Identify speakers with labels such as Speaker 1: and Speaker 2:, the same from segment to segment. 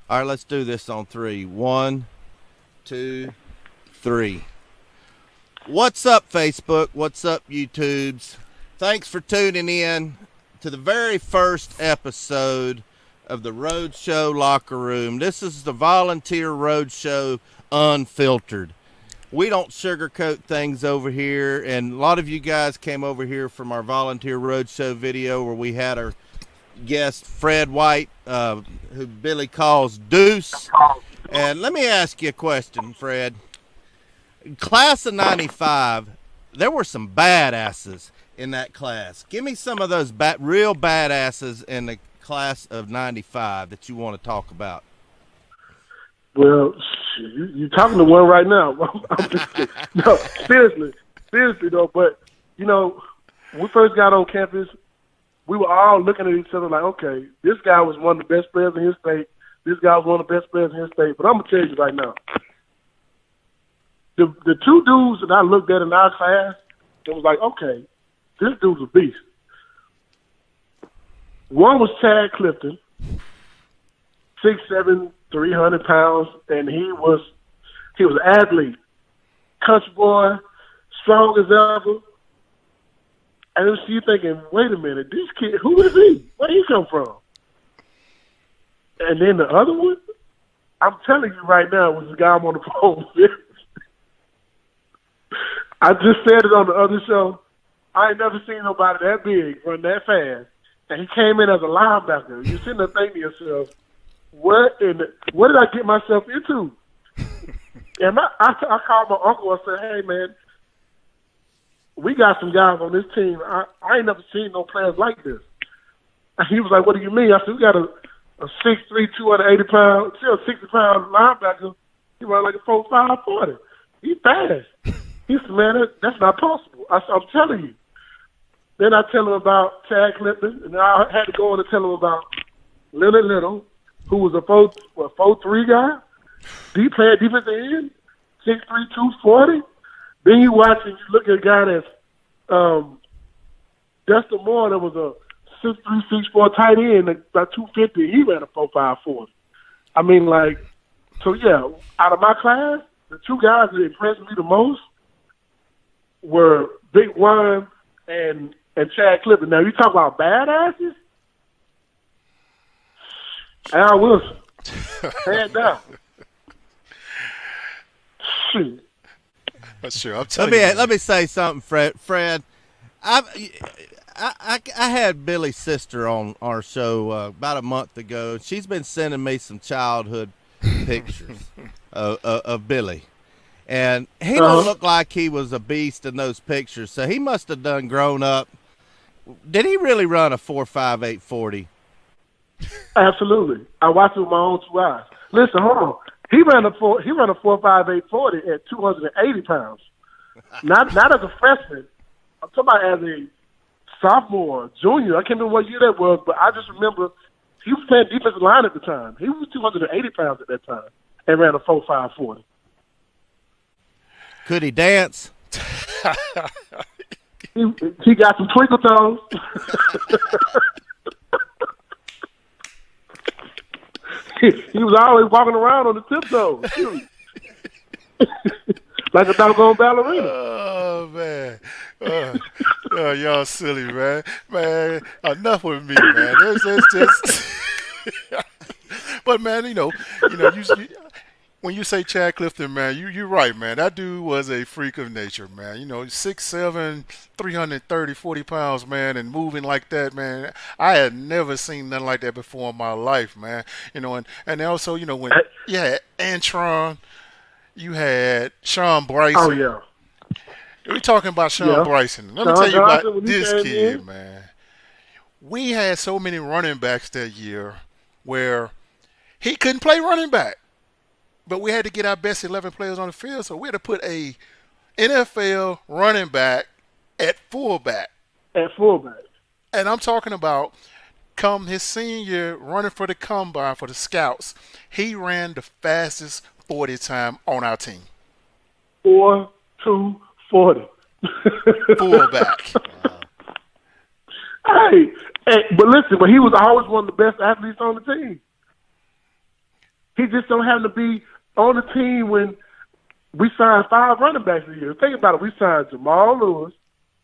Speaker 1: All right, let's do this on three. 1, 2, 3. What's up, Facebook? What's up, YouTubes? Thanks for tuning in to the very first episode of the Roadshow Locker Room. This is the Volunteer Roashow Unfiltered. We don't sugarcoat things over here, and a lot of you guys came over here from our Volunteer Roadshow video where we had our guest Fred White, who Billy calls Deuce. And let me ask you a question, Fred. Class of 95, there were some badasses in that class. Give me some of those real badasses in the class of 95 that you want to talk about.
Speaker 2: Well, you're talking to one right now. I'm just kidding. No, seriously though. But when we first got on campus, we were all looking at each other like, okay, this guy was one of the best players in his state. This guy was one of the best players in his state. But I'm gonna tell you right now, the two dudes that I looked at in our class, it was like, okay, this dude's a beast. One was Chad Clifton, 6'7", 300 pounds, and he was an athlete, country boy, strong as ever. And then you thinking, wait a minute, this kid, who is he? Where did he come from? And then the other one, I'm telling you right now, was the guy I'm on the phone with. I just said it on the other show. I ain't never seen nobody that big run that fast. And he came in as a linebacker. You're sitting there thinking to yourself, what did I get myself into? And I called my uncle and said, hey, man, we got some guys on this team. I ain't never seen no players like this. And he was like, what do you mean? I said, we got a 6'3", 280-pound, 60-pound linebacker. He run like a 4.5 40. He's fast. He said, man, that's not possible. I said, I'm telling you. Then I tell him about Chad Clifton, and I had to go on and tell him about Leonard Little, who was a 4'3" guy. He played defensive end, 6'3", 240. Then you watch and you look at a guy that's Dustin Moore, that was a 6'3", 6'4" tight end, about 250. He ran a 4.5 40. I mean, so yeah, out of my class, the two guys that impressed me the most were Big One and Chad Clifton. Now, you talk about badasses? Al Wilson. Hands down. Shoot.
Speaker 3: That's true. I'm telling you.
Speaker 1: Let me say something, Fred. I had Billy's sister on our show about a month ago. She's been sending me some childhood pictures of Billy. And he don't look like he was a beast in those pictures, so he must have done grown up. Did he really run a 4.58 40?
Speaker 2: Absolutely. I watched it with my own two eyes. Listen, hold on. He ran a 4.58 40 at 280 pounds. Not as a freshman. I'm talking about as a sophomore, junior. I can't remember what year that was, but I just remember he was playing defensive line at the time. He was 280 pounds at that time and ran a 4.5 40.
Speaker 1: Could he dance?
Speaker 2: He got some twinkle toes. He was always walking around on the tiptoes. Like a doggone ballerina.
Speaker 3: Oh, man. Y'all silly, man. Man, enough with me, man. It's just... But, man, you when you say Chad Clifton, man, you're right, man. That dude was a freak of nature, man. 6'7", 330, 40 pounds, man, and moving like that, man. I had never seen nothing like that before in my life, man. And also, when you had Antron, you had Sean Bryson.
Speaker 2: Oh, yeah.
Speaker 3: We're talking about Sean Bryson. Let me tell you about this kid, man. We had so many running backs that year where he couldn't play running back. But we had to get our best 11 players on the field, so we had to put a NFL running back at fullback.
Speaker 2: At fullback.
Speaker 3: And I'm talking about come his senior year running for the combine for the scouts, he ran the fastest 40 time on our team.
Speaker 2: 4.240.
Speaker 3: Fullback.
Speaker 2: Hey, but listen, he was always one of the best athletes on the team. He just don't happen to be on the team when we signed 5 running backs a year. Think about it. We signed Jamal Lewis,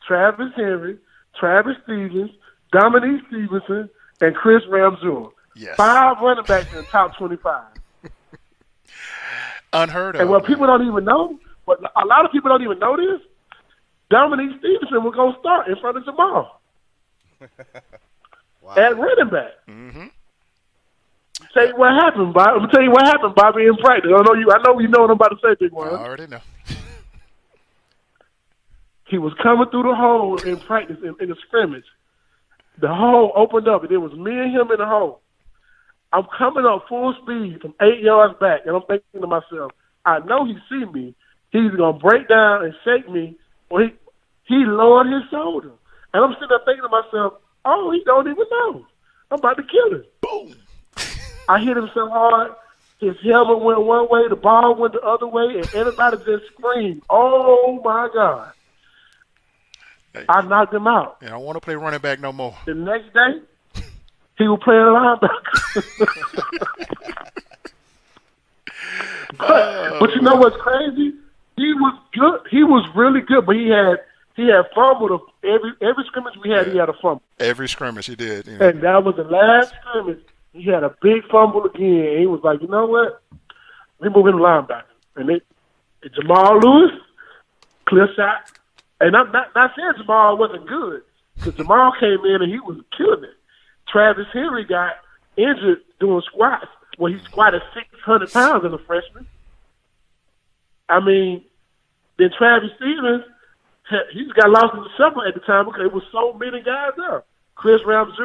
Speaker 2: Travis Henry, Travis Stevens, Dominique Stevenson, and Chris Ramsey.
Speaker 3: Yes.
Speaker 2: 5 running backs in the top 25.
Speaker 3: Unheard of.
Speaker 2: And what people don't even know, but a lot of people don't even know this, Dominique Stevenson was going to start in front of Jamal.
Speaker 1: Wow.
Speaker 2: At running back.
Speaker 3: Mm-hmm.
Speaker 2: Tell you what happened, Bob. I'm gonna tell you what happened, Bobby, in practice. I know you know what I'm about to say, Big One.
Speaker 3: I already know.
Speaker 2: He was coming through the hole in practice in the scrimmage. The hole opened up, and it was me and him in the hole. I'm coming up full speed from 8 yards back, and I'm thinking to myself, I know he see me. He's gonna break down and shake me, or he lowered his shoulder, and I'm sitting there thinking to myself, oh, he don't even know. I'm about to kill him.
Speaker 3: Boom.
Speaker 2: I hit him so hard, his helmet went one way, the ball went the other way, and everybody just screamed, oh, my God.
Speaker 3: Hey.
Speaker 2: I knocked him out.
Speaker 3: I don't want to play running back no more.
Speaker 2: The next day, he was playing linebacker. but you know what's crazy? He was good. He was really good, but he had fumbled every scrimmage we had. Yeah. He had a fumble.
Speaker 3: Every scrimmage he did. You know.
Speaker 2: And that was the last scrimmage. He had a big fumble again. And he was like, you know what? We move in the linebacker. And Jamal Lewis, clear shot. And I'm not saying Jamal wasn't good, because Jamal came in and he was killing it. Travis Henry got injured doing squats, where he squatted 600 pounds as a freshman. I mean, then Travis Stevens, he got lost in the summer at the time because there was so many guys there. Chris Ramsey,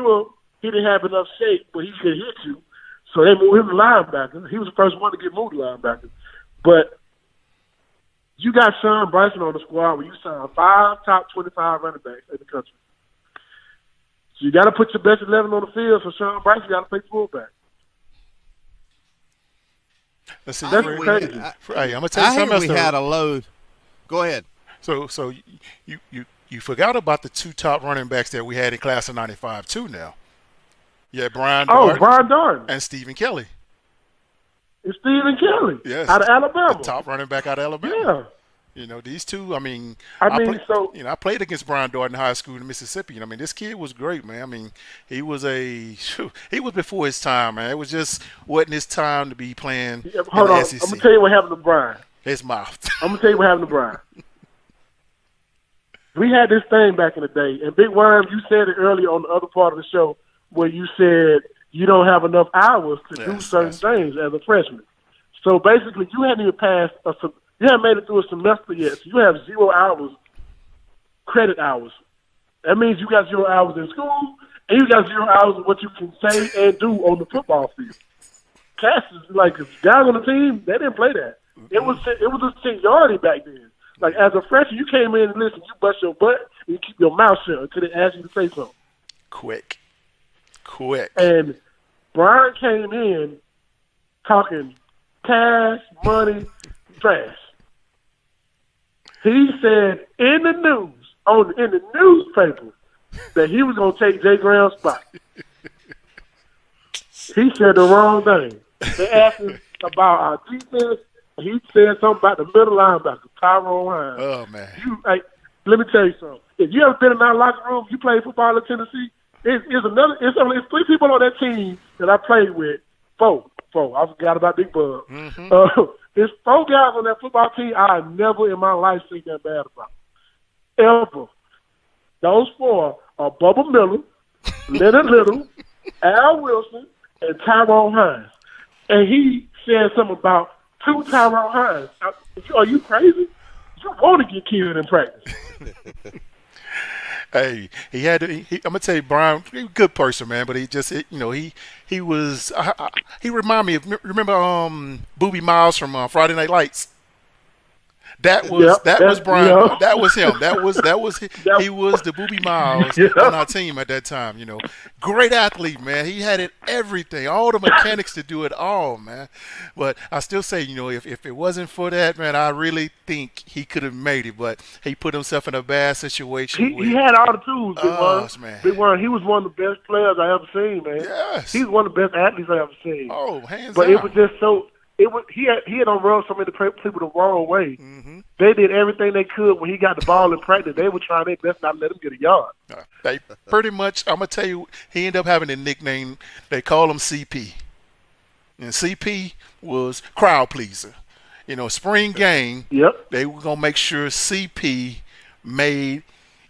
Speaker 2: he didn't have enough shape, but he could hit you. So they moved him to linebacker. He was the first one to get moved to linebacker. But you got Sean Bryson on the squad where you signed 5 top 25 running backs in the country. So you got to put your best 11 on the field. So Sean Bryson got to play fullback.
Speaker 3: Let's see.
Speaker 2: That's crazy.
Speaker 3: Hey, I'm gonna tell you something else.
Speaker 1: We had a load. Go ahead.
Speaker 3: So you forgot about the 2 top running backs that we had in class of '95 too. Now, yeah, Brian
Speaker 2: Darwin
Speaker 3: and Stephen Kelly.
Speaker 2: And Stephen Kelly,
Speaker 3: yes,
Speaker 2: out of Alabama,
Speaker 3: the top running back out of Alabama.
Speaker 2: Yeah.
Speaker 3: You know, these two, I mean, I played against Brian Darwin in high school in Mississippi. And I mean, this kid was great, man. I mean, he was before his time, man. It was just wasn't his time to be playing in the SEC.
Speaker 2: I'm going to tell you what happened to Brian.
Speaker 3: His mouth.
Speaker 2: I'm going to tell you what happened to Brian. We had this thing back in the day, and Big Worm, you said it earlier on the other part of the show where you said you don't have enough hours to do certain things as a freshman. So basically, you hadn't even passed you haven't made it through a semester yet, so you have 0 hours, credit hours. That means you got 0 hours in school, and you got 0 hours of what you can say and do on the football field. Cassius, like, guys on the team, they didn't play that. It was a seniority back then. Like, as a freshman, you came in and listen, you bust your butt, and you keep your mouth shut until they ask you to say something.
Speaker 3: Quick.
Speaker 2: And Brian came in talking cash, money, trash. He said in the news, in the newspaper, that he was going to take Jay Graham's spot. He said the wrong thing. They asked him about our defense, and he said something about the middle linebacker, Tyrone Hines.
Speaker 3: Oh, man.
Speaker 2: Let me tell you something. If you ever been in our locker room, you played football in Tennessee, it's 3 people on that team that I played with. 4. I forgot about Big Bug.
Speaker 3: Mm-hmm.
Speaker 2: There's 4 guys on that football team I never in my life seen that bad about. Ever. Those 4 are Bubba Miller, Leonard Little, Al Wilson, and Tyrone Hines. And he said something about 2 Tyrone Hines. Are you crazy? You want to get killed in practice.
Speaker 3: Hey, I'm gonna tell you, Brian, he was a good person, man. But he just, he was. He reminded me of, remember Booby Miles from Friday Night Lights. That was Brian.
Speaker 2: You know.
Speaker 3: That was him. He was the Booby Miles on our team at that time. Great athlete, man. He had everything, all the mechanics to do it all, man. But I still say, if it wasn't for that, man, I really think he could have made it. But he put himself in a bad situation.
Speaker 2: He had all the tools.
Speaker 3: Big
Speaker 2: man. He was one of the best players I ever seen, man.
Speaker 3: Yes.
Speaker 2: He's one of the best athletes I ever seen.
Speaker 3: Oh, hands
Speaker 2: but
Speaker 3: down.
Speaker 2: It was just so. He had on run so many people the wrong way.
Speaker 3: Mm-hmm.
Speaker 2: They did everything they could when he got the ball in practice. They were trying their best not to let him get a yard.
Speaker 3: They pretty much, I'm going to tell you, he ended up having a nickname. They call him CP. And CP was crowd pleaser. Spring game, they were going to make sure CP made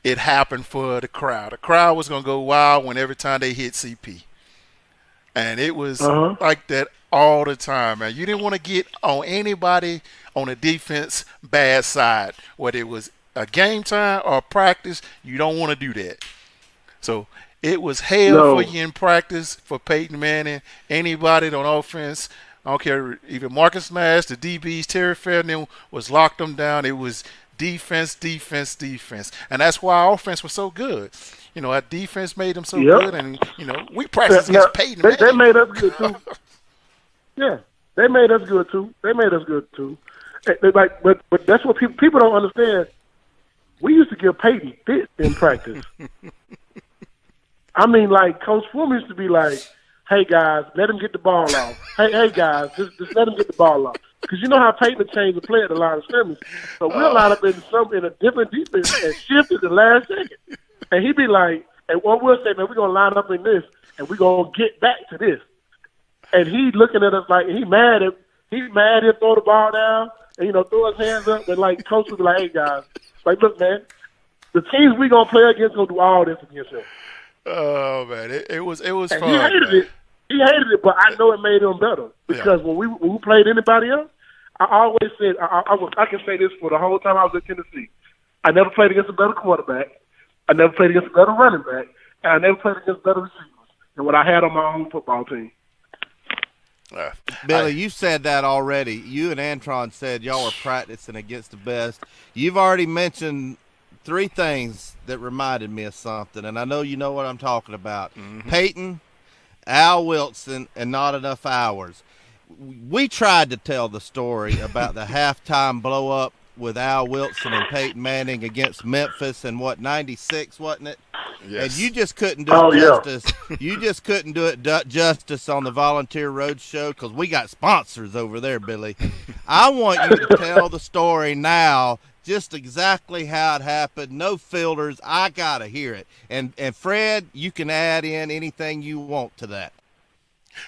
Speaker 3: it happen for the crowd. The crowd was going to go wild every time they hit CP. And it was like that all the time, man. You didn't want to get on anybody on the defense bad side, whether it was a game time or practice. You don't want to do that. So it was hell for you in practice for Peyton Manning. Anybody on offense, I don't care, even Marcus Nash, the DBs, Terry Fair, and them was locked them down. It was defense, defense, defense. And that's why our offense was so good. Our defense made them so good, and we practiced against Peyton Manning.
Speaker 2: They made us good too. Yeah, they made us good too. But that's what people don't understand. We used to give Peyton fits in practice. I mean, like Coach Fulmer used to be like, "Hey guys, let him get the ball off. Hey guys, just let him get the ball off." Because you know how Peyton changed the play at the line of scrimmage. So we'll line up in a different defense and shift at the last second. And he'd be like, and what we'll say, man, we're going to line up in this, and we're going to get back to this. And he looking at us like, he's mad, he'll throw the ball down, and, throw his hands up. And, like, Coach would be like, hey, guys, like, look, man, the teams we're going to play against going to do all this against him.
Speaker 3: Oh, man, it was fun.
Speaker 2: He hated it. He hated it, but I know it made him better. Because when we played anybody else, I always said, I can say this for the whole time I was at Tennessee. I never played against a better quarterback. I never played against a better running back, and I never played against better receivers than what I had on my own football team.
Speaker 1: Billy, you said that already. You and Antron said y'all were practicing against the best. You've already mentioned three things that reminded me of something, and I know you know what I'm talking about. Mm-hmm. Peyton, Al Wilson, and not enough hours. We tried to tell the story about the halftime blow-up with Al Wilson and Peyton Manning against Memphis in 96, wasn't it? Yes. And you just couldn't do it justice. You just couldn't do it justice on the Volunteer Roadshow because we got sponsors over there, Billy. I want you to tell the story now, just exactly how it happened. No filters. I got to hear it. And Fred, you can add in anything you want to that.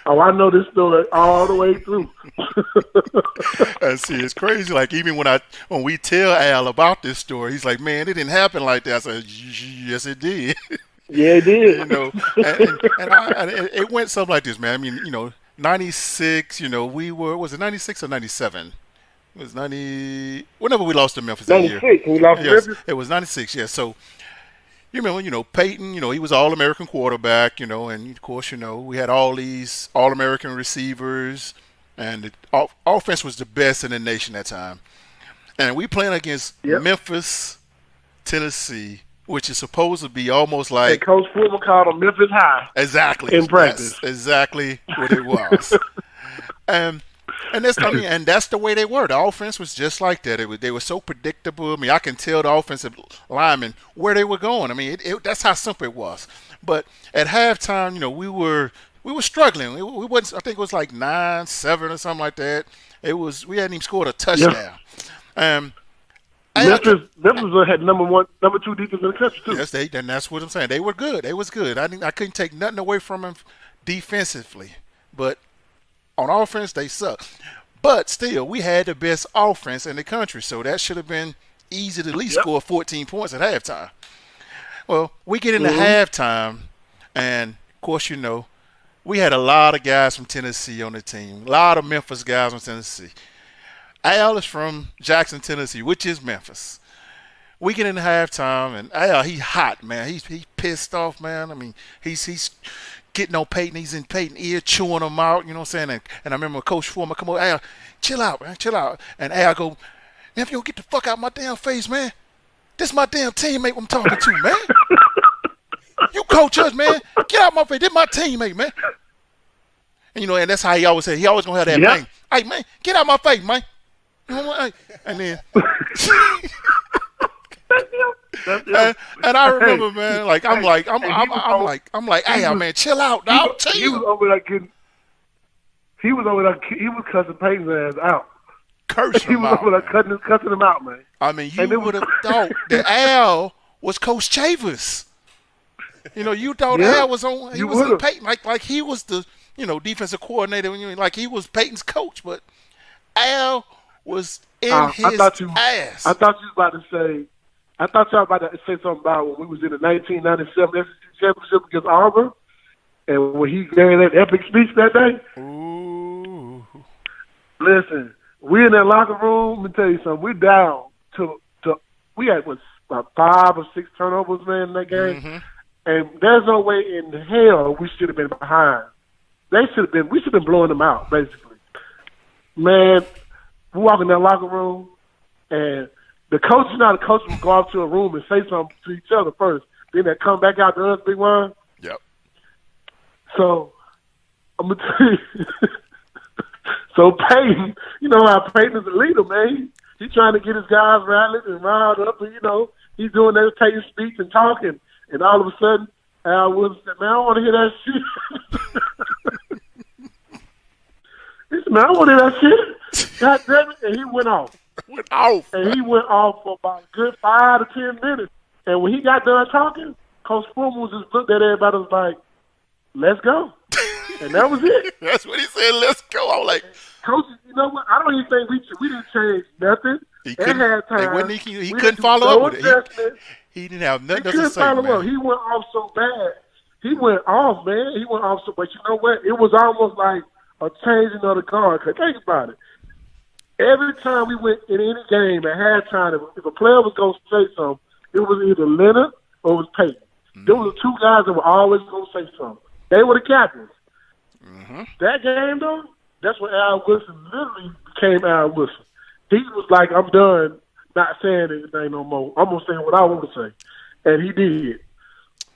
Speaker 2: Oh, I know this story all the way through.
Speaker 3: And see, it's crazy. Like even when we tell Al about this story, he's like, "Man, it didn't happen like that." I said, "Yes, it did."
Speaker 2: Yeah, it did.
Speaker 3: and it went something like this, man. I mean, 96. We were, was it 96 or 97? It was 90. Whenever we lost to Memphis that year.
Speaker 2: 96. We lost to Memphis.
Speaker 3: It was 96. Yeah. So. You remember, Peyton, he was All-American quarterback, and of course, we had all these All-American receivers, and the offense was the best in the nation at that time. And we playing against Memphis, Tennessee, which is supposed to be almost like...
Speaker 2: And Coach Fulmer called them Memphis High.
Speaker 3: Exactly.
Speaker 2: In practice.
Speaker 3: That's exactly what it was. And that's the way they were. The offense was just like that. They were so predictable. I mean, I can tell the offensive linemen where they were going. I mean, that's how simple it was. But at halftime, we were struggling. We wasn't. I think it was like 9-7 or something like that. We hadn't even scored a touchdown.
Speaker 2: Memphis had number 2 defense in the country too.
Speaker 3: Yes, and that's what I'm saying. They were good. They was good. I couldn't take nothing away from them defensively, but. On offense, they suck. But still, we had the best offense in the country, so that should have been easy to at least score 14 points at halftime. Well, we get into halftime, and, of course, we had a lot of guys from Tennessee on the team, a lot of Memphis guys from Tennessee. Al is from Jackson, Tennessee, which is Memphis. We get into halftime, and Al, he's hot, man. He's pissed off, man. I mean, he's getting on Peyton. He's in Peyton's ear, chewing him out, you know what I'm saying? And I remember Coach Fulmer come over, Al, chill out, man, chill out. And Al go, If you don't get the fuck out my damn face, man. This my damn teammate I'm talking to, man. You coach us, man. Get out my face. This my teammate, man. And, and that's how he always said. He always going to have that man. Hey, man, get out my face, man. And then... and I remember, man, like I'm like, hey, man, chill out, dog.
Speaker 2: He was over there cussing Peyton's ass out.
Speaker 3: Cursing him out.
Speaker 2: He was over there cussing him out, man.
Speaker 3: I mean, you would have thought that Al was Coach Chavis. You thought Al was on. He was in Peyton, like he was the defensive coordinator. Like he was Peyton's coach, but Al was in his ass.
Speaker 2: I thought you was about to say. I thought y'all about to say something about when we was in the 1997 SEC Championship against Auburn, and when he gave that epic speech that day.
Speaker 3: Ooh.
Speaker 2: Listen, we in that locker room. Let me tell you something. We're down to we had about 5 or 6 turnovers, man, in that game, and there's no way in hell we should have been behind. We should have been blowing them out, basically. Man, we walk in that locker room and. The coaches will go out to a room and say something to each other first. Then they come back out to us, Big One.
Speaker 3: Yep.
Speaker 2: So, I'm going to tell you. So, Peyton, you know how Peyton is a leader, man. He's trying to get his guys rallied and riled up. And, he's doing that Peyton speech and talking. And all of a sudden, Al Wilson said, man, I don't want to hear that shit. He said, man, I want to hear that shit. God damn it. And he went off. And he went off for about a good 5 to 10 minutes. And when he got done talking, Coach Fulmer just looked at everybody and was like, let's go. And that was it.
Speaker 3: That's what he said, let's go. I was like,
Speaker 2: Coach, you know what? I don't even think we didn't change nothing.
Speaker 3: He couldn't follow up with it. He didn't have nothing to say, man.
Speaker 2: He went off so bad. He went off, man. He went off so bad. You know what? It was almost like a changing of the guard. Cause think about it. Every time we went in any game at halftime, if a player was going to say something, it was either Leonard or it was Peyton. There were the 2 guys that were always going to say something. They were the captains. That game, though, that's when Al Wilson literally became Al Wilson. He was like, I'm done not saying anything no more. I'm going to say what I want to say. And he did.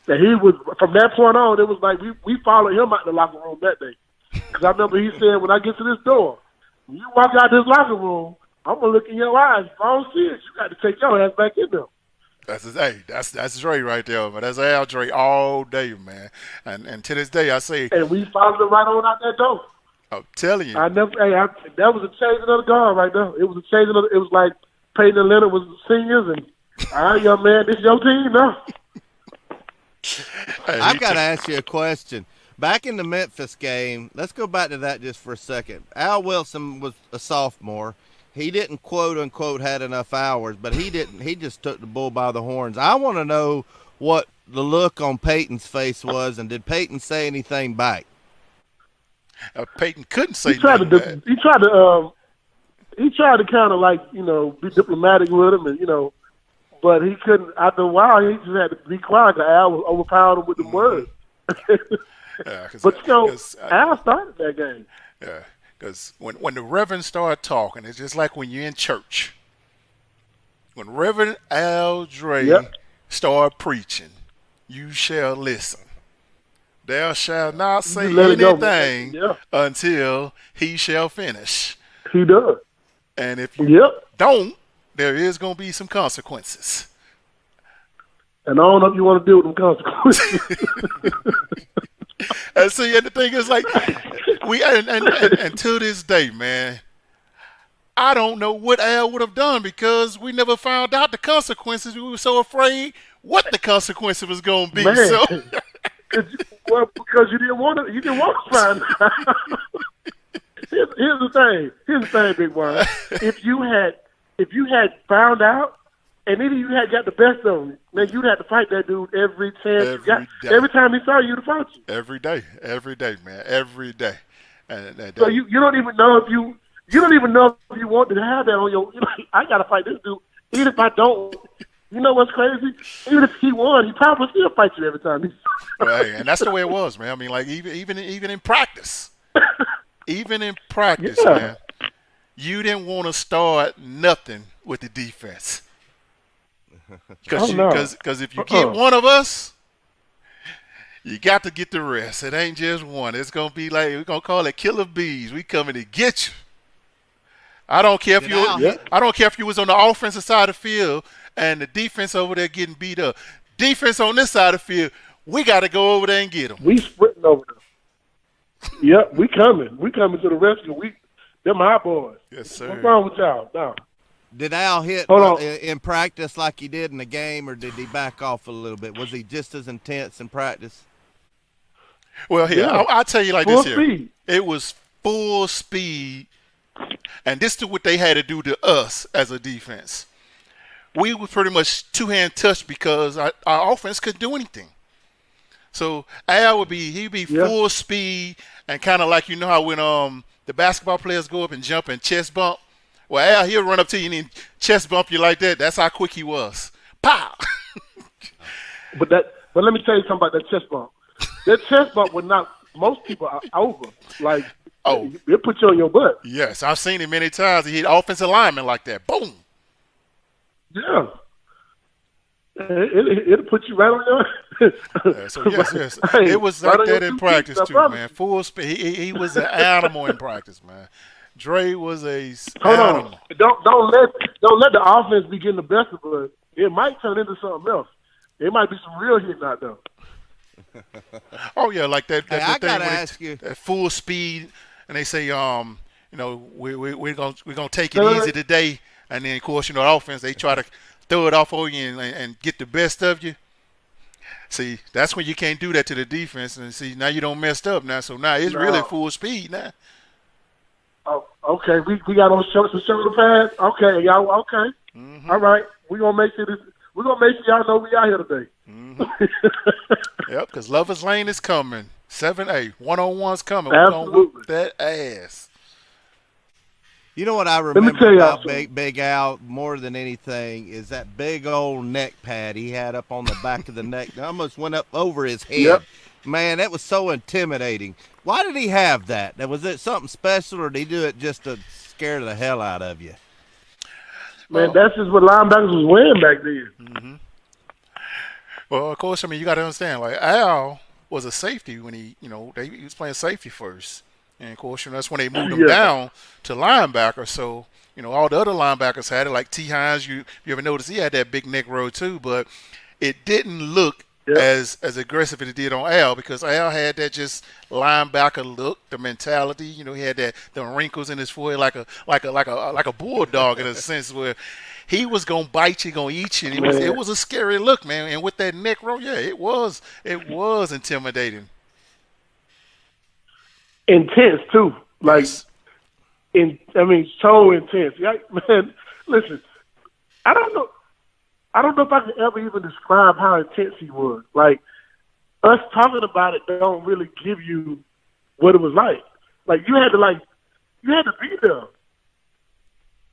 Speaker 2: And he was, from that point on, it was like we followed him out the locker room that day. Because I remember he said, when I get to this door, when you walk out this locker room, I'm gonna look in your eyes. If I don't see it, you got to take your ass back in there.
Speaker 3: That's Dre right there, man. That's Al Dre all day, man. And to this day, I say.
Speaker 2: And we followed him right on out that door.
Speaker 3: I'm telling you.
Speaker 2: That was a changing of the guard right there. It was a changing of. It was like Peyton and Leonard was seniors, and all right, young man, this is your team now.
Speaker 1: I've got to ask you a question. Back in the Memphis game, let's go back to that just for a second. Al Wilson was a sophomore. He didn't quote-unquote had enough hours, but he didn't. He just took the bull by the horns. I want to know what the look on Peyton's face was, and did Peyton say anything back?
Speaker 3: Peyton couldn't say anything back.
Speaker 2: He tried to kind of like, be diplomatic with him, and, but he couldn't. After a while, he just had to be quiet because Al was overpowered him with the words.
Speaker 3: Yeah,
Speaker 2: but Al started that game.
Speaker 3: Yeah, because when the Reverend started talking, it's just like when you're in church. When Reverend Al Dre started preaching, you shall listen. Thou shalt not say anything until he shall finish.
Speaker 2: He does.
Speaker 3: And if you don't, there is going to be some consequences.
Speaker 2: And I don't know if you want to deal with them consequences.
Speaker 3: And see, and the thing is, like, and to this day, man, I don't know what Al would have done because we never found out the consequences. We were so afraid what the consequences was going to be.
Speaker 2: Man,
Speaker 3: so,
Speaker 2: because you didn't want to find out. Here's the thing, Big One. If you had found out, and then you had got the best of him, man, you'd have to fight that dude every chance you got. Every time he saw you, you'd fight you.
Speaker 3: Every day, man, every day. And
Speaker 2: so you don't even know if you want to have that on your. I gotta fight this dude, even if I don't. You know what's crazy? Even if he won, he probably still fight you every time.
Speaker 3: Right, and that's the way it was, man. I mean, like even in practice, man, you didn't want to start nothing with the defense.
Speaker 2: no.
Speaker 3: Because if you get one of us, you got to get the rest. It ain't just one. It's gonna be like we're gonna call it killer bees. We coming to get you. I don't care if you was on the offensive side of the field and the defense over there getting beat up. Defense on this side of the field, we got to go over there and get them.
Speaker 2: We sprinting over them. Yep, we coming. We coming to the rescue. They're my boys.
Speaker 3: Yes, sir.
Speaker 2: What's wrong with y'all? No.
Speaker 1: Did Al hit in practice like he did in the game, or did he back off a little bit? Was he just as intense in practice?
Speaker 3: Well, here,
Speaker 2: yeah.
Speaker 3: I'll tell you like
Speaker 2: full
Speaker 3: this here.
Speaker 2: Speed.
Speaker 3: It was full speed, and this is what they had to do to us as a defense. We were pretty much two-hand touch because our offense couldn't do anything. So Al would be full speed and kind of like how when the basketball players go up and jump and chest bump. Well, Al, he'll run up to you and chest bump you like that. That's how quick he was. Pow!
Speaker 2: But let me tell you something about that chest bump. That chest bump would knock most people over. Like, it put you on your butt.
Speaker 3: Yes, I've seen it many times. He hit offensive linemen like that. Boom!
Speaker 2: Yeah. It'll put you right on your
Speaker 3: so yes. It was like that in practice too, man. Full speed. He was an animal in practice, man. Dre was a animal.
Speaker 2: Don't let the offense be getting the best of us. It might turn into something else. It might be some real hit out there.
Speaker 3: Oh yeah, like that.
Speaker 1: Hey, I gotta ask you
Speaker 3: that full speed, and they say, we're gonna take it easy today, and then of course, the offense they try to throw it off over you and get the best of you. See, that's when you can't do that to the defense, and see now you don't messed up now. So now it's really full speed now.
Speaker 2: Oh, okay. We got on some shoulder pads. Okay, y'all. Okay. Mm-hmm. All right. We're gonna make sure y'all know we out here today.
Speaker 3: Mm-hmm. Yep, because Lover's Lane is coming. 7A, 101's coming.
Speaker 2: Absolutely.
Speaker 3: We're gonna whoop that ass.
Speaker 1: You know what I remember about Big Al more than anything is that big old neck pad he had up on the back of the neck. It almost went up over his head.
Speaker 2: Yep.
Speaker 1: Man, that was so intimidating. Why did he have that? Was it something special, or did he do it just to scare the hell out of you?
Speaker 2: Man, that's just what linebackers was wearing back then.
Speaker 3: Mm-hmm. Well, of course, you got to understand, like, Al was a safety when he was playing safety first. And, of course, that's when they moved him down to linebacker. So, all the other linebackers had it. Like T. Hines, you ever notice he had that big neck row too, but it didn't look as aggressive as it did on Al because Al had that just linebacker look, the mentality. He had the wrinkles in his forehead like a bulldog in a sense where he was gonna bite you, gonna eat you. And it was a scary look, man. And with that neck row, it was intimidating.
Speaker 2: Intense too, like, so intense. Man, listen, I don't know if I can ever even describe how intense he was. Like, us talking about it don't really give you what it was like. Like, you had to be there.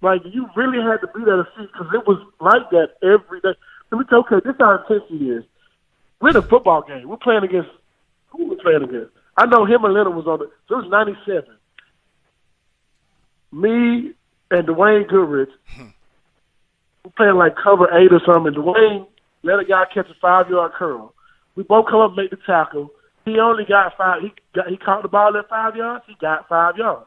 Speaker 2: Like, you really had to be there to see, because it was like that every day. Let me tell you, okay, this is how intense he is. We're in a football game. We're playing against, who we playing against? I know him and Leonard was on it. So it was 97. Me and Dwayne Goodrich, we're playing like cover 8 or something. And Dwayne let a guy catch a 5-yard curl. We both come up and make the tackle. He only got 5. He caught the ball at 5 yards. He got 5 yards.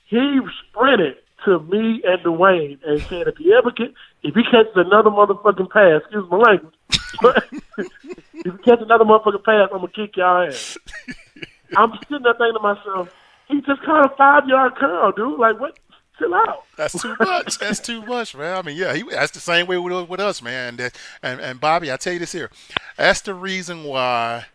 Speaker 2: He sprinted to me and Dwayne and said, if he catches another motherfucking pass, excuse my language, if you catch another motherfucking pass, I'm going to kick y'all ass. I'm sitting there thinking to myself, he just caught a 5-yard curl, dude. Like, what? Chill out.
Speaker 3: That's too much. That's too much, man. That's the same way with us, man. And Bobby, I tell you this here. That's the reason why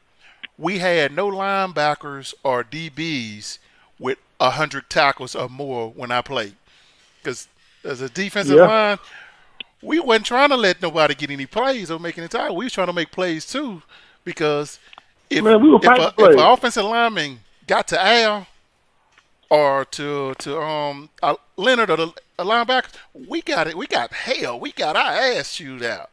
Speaker 3: we had no linebackers or DBs with 100 tackles or more when I played. Because as a defensive line, we wasn't trying to let nobody get any plays or make any tackles. We was trying to make plays too, because if an offensive lineman got to Al or to Leonard or the linebackers, we got it. We got our ass chewed out.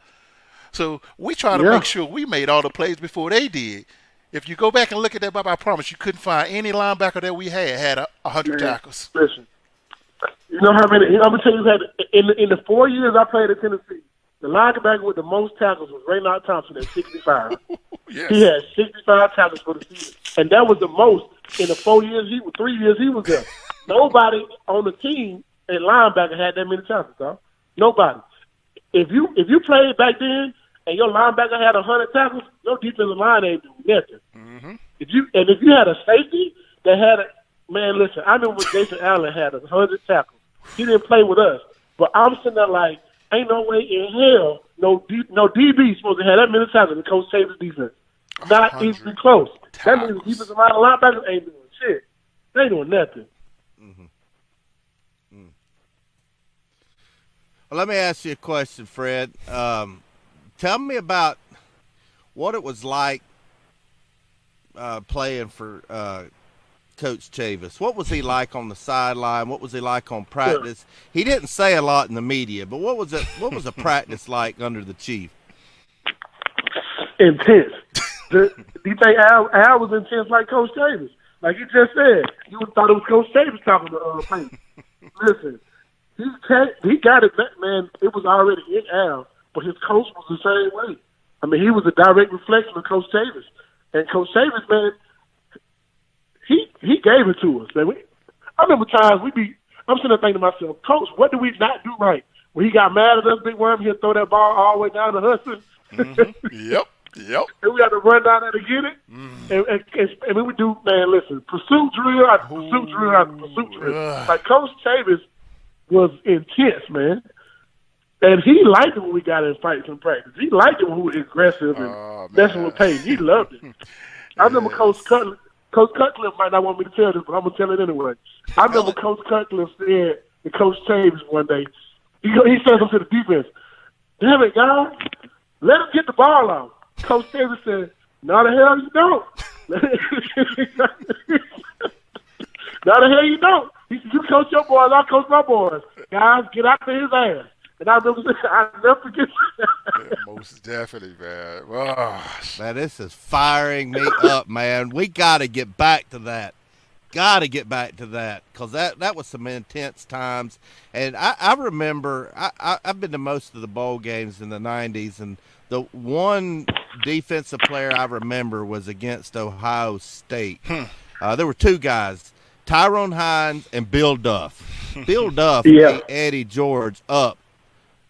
Speaker 3: So we try to make sure we made all the plays before they did. If you go back and look at that, Bob, I promise you couldn't find any linebacker that we had 100 tackles.
Speaker 2: Listen. You know how many? I'm gonna tell you that in the 4 years I played at Tennessee, the linebacker with the most tackles was Raynard Thompson at 65.
Speaker 3: Yes.
Speaker 2: He had 65 tackles for the season, and that was the most in the 4 years. 3 years he was there. Nobody on the team at linebacker had that many tackles, dog. Nobody. If you played back then and your linebacker had 100 tackles, your defensive line ain't doing nothing.
Speaker 3: Mm-hmm.
Speaker 2: If you had a safety that had man, listen, I remember when Jason Allen had 100 tackles. He didn't play with us, but I'm sitting there like, ain't no way in hell no DB supposed to have that many tackles in Coach Chavis' defense. Not even close. That means the defensive line of linebackers ain't doing shit. They ain't doing nothing.
Speaker 1: Mm-hmm. Well, let me ask you a question, Fred. Tell me about what it was like playing for Coach Chavis. What was he like on the sideline? What was he like on practice? He didn't say a lot in the media, but what was a practice like under the Chief?
Speaker 2: Intense. Do you think Al was intense like Coach Chavis? Like you just said, you thought it was Coach Chavis talking to Peyton. Listen, he got it, man. It was already in Al, but his coach was the same way. I mean, he was a direct reflection of Coach Chavis. And Coach Chavis, man, he gave it to us. Man. I remember times I'm sitting there thinking to myself, Coach, what did we not do right? When he got mad at us, Big Worm, he'd throw that ball all the way down to Hudson.
Speaker 3: Mm-hmm. Yep.
Speaker 2: And we had to run down there to get it. Mm. And we would do, man, listen, pursuit drill after pursuit drill after pursuit drill. Like, Coach Chavis was intense, man. And he liked it when we got in fights in practice. He liked it when we were aggressive and messing with Peyton. He loved it. I remember Coach Cutcliffe might not want me to tell this, but I'm going to tell it anyway. I remember Coach Cutcliffe said to Coach Chavis one day, he said something to the defense, damn it, guys, let him get the ball out. Coach Chavis said, no, the hell you don't. No, the hell you don't. He said, you coach your boys, I'll coach my boys. Guys, get out to his ass. And I remember saying, I'll never forget that.
Speaker 3: Most definitely, man. Oh.
Speaker 1: Man, this is firing me up, man. We got to get back to that. Got to get back to that because that was some intense times. And I remember I've been to most of the bowl games in the 90s, and the one defensive player I remember was against Ohio State. There were two guys, Tyrone Hines and Bill Duff. Bill Duff beat Eddie George up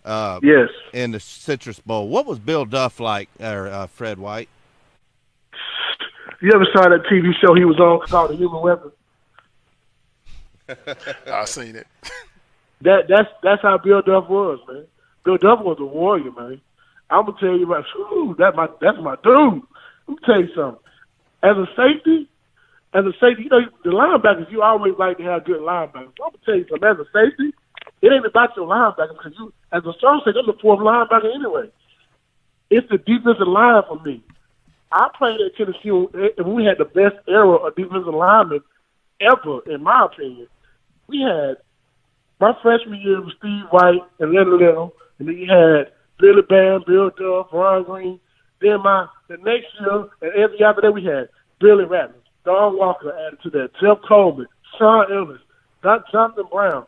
Speaker 1: in the Citrus Bowl. What was Bill Duff like, or Fred White?
Speaker 2: You ever saw that TV show he was on called The Human Weapon?
Speaker 3: I've seen it.
Speaker 2: That's how Bill Duff was, man. Bill Duff was a warrior, man. I'm gonna tell you about that's my dude. Let me tell you something. As a safety, you know, the linebackers, you always like to have good linebackers. I'm gonna tell you something. As a safety, it ain't about your linebackers because you, as a strong safety, I'm the fourth linebacker anyway. It's the defensive line for me. I played at Tennessee, and we had the best era of defensive linemen ever, in my opinion. We had my freshman year was Steve White and Leonard Little, and then you had Billy Bam, Bill Duff, Ron Green. Then the next year, and every after that, we had Billy Ratliff, Darwin Walker added to that, Jeff Coleman, Sean Evans, Jonathan Brown.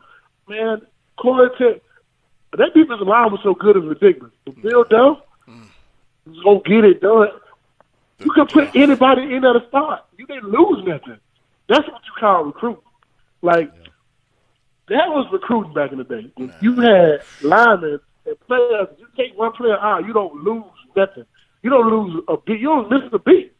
Speaker 2: Man, Corey Tech. That defensive line was so good it was ridiculous. But Bill Duff was going to get it done. You could put anybody in at the start. You didn't lose nothing. That's what you call recruiting. Like, that was recruiting back in the day. When you had linemen and players, you take one player out, you don't lose nothing. You don't lose a beat. You don't miss a beat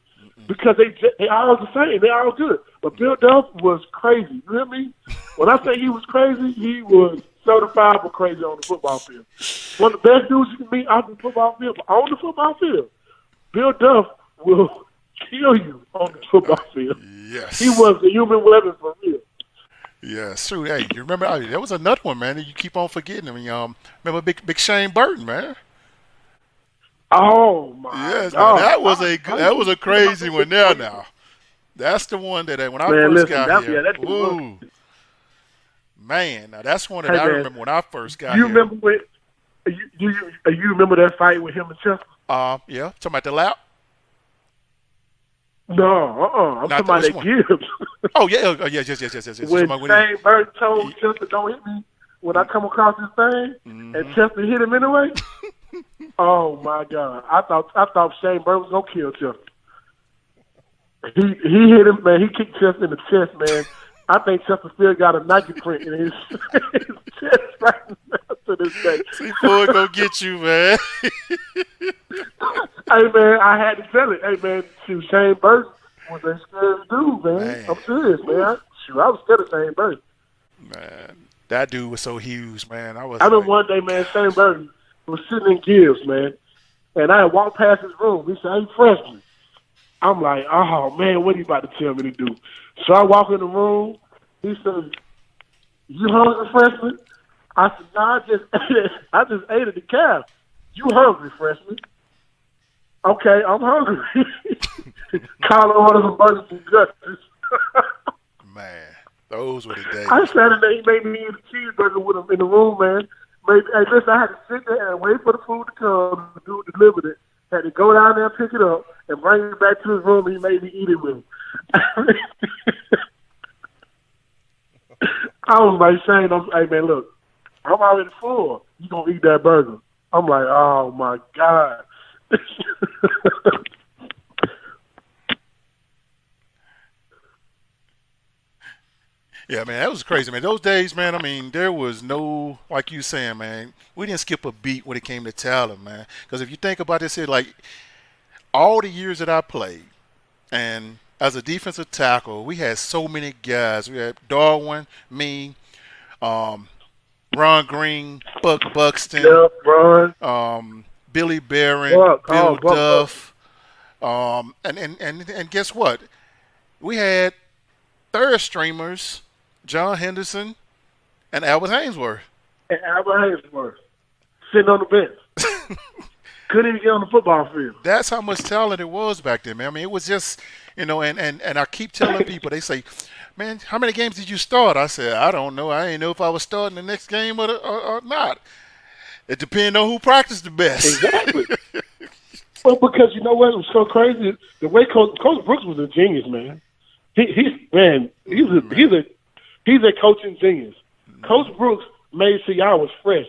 Speaker 2: because they all the same. They all good. But Bill Duff was crazy. You hear me? When I say he was crazy, he was certified for crazy on the football field. One of the best dudes you can meet off the football field, but on the football field, Bill Duff will kill you on the football field.
Speaker 3: Yes.
Speaker 2: He was a human weapon for real.
Speaker 3: Yeah, true. Hey, you remember there was another one, man, that you keep on forgetting. I mean, remember Big Shane Burton, man?
Speaker 2: Oh my!
Speaker 3: Yes,
Speaker 2: God.
Speaker 3: Man, that was a crazy one there. Now, that's the one that when I first got here. Man, now that's one that I remember when I first got here.
Speaker 2: Remember when? You remember that fight with him and Chester?
Speaker 3: Yeah, talking about the lap.
Speaker 2: I'm talking about that Gibbs.
Speaker 3: Oh, yeah. Yes.
Speaker 2: When Shane Burton told Chester, don't hit me when I come across this thing, and Chester hit him anyway. Oh, my God. I thought Shane Burton was going to kill Chester. He hit him, man. He kicked Chester in the chest, man. I think Chester still got a Nike print in his chest right now to this day.
Speaker 3: See, boy, gonna get you, man.
Speaker 2: Hey, man, I had to tell it. Hey, man, Shane Burton was a scary dude, man. I'm serious, man. I was scared of Shane Burton.
Speaker 3: Man, that dude was so huge, man. I
Speaker 2: remember one day, man, Shane Burton was sitting in Gibbs, man, and I walked past his room. He said, "Hey, freshman." I'm like, oh, man, what are you about to tell me to do? So I walk in the room. He said, "You hungry, freshman?" I said, "No, I just ate at the calf." "You hungry, freshman?" "Okay, I'm hungry." Colin ordered some burgers and guts.
Speaker 3: Man, those were the days.
Speaker 2: I sat in there. He made me eat a cheeseburger with him in the room, man. Hey, listen, I had to sit there and wait for the food to come. The dude delivered it. Had to go down there and pick it up and bring it back to his room, and he made me eat it with him. I was like, Shane, hey, man, look, I'm already full. You going to eat that burger. I'm like, oh, my God.
Speaker 3: Yeah, man, that was crazy, man. Those days, man, I mean, there was no, like you saying, man, we didn't skip a beat when it came to talent, man. Because if you think about this, like, all the years that I played, and as a defensive tackle, we had so many guys. We had Darwin, me, Ron Green, Buck Buxton, Billy Barron, Bill Duff, and guess what? We had third streamers, John Henderson and Albert Hainsworth.
Speaker 2: Sitting on the bench. Couldn't even get on the football field.
Speaker 3: That's how much talent it was back then, man. I mean, it was just, and I keep telling people, they say, "Man, how many games did you start?" I said, "I don't know. I didn't know if I was starting the next game or not. It depends on who practiced the best."
Speaker 2: Exactly. Well, because you know what was so crazy? The way Coach Brooks was a genius, man. He's a coaching genius. Coach Brooks made sure y'all was fresh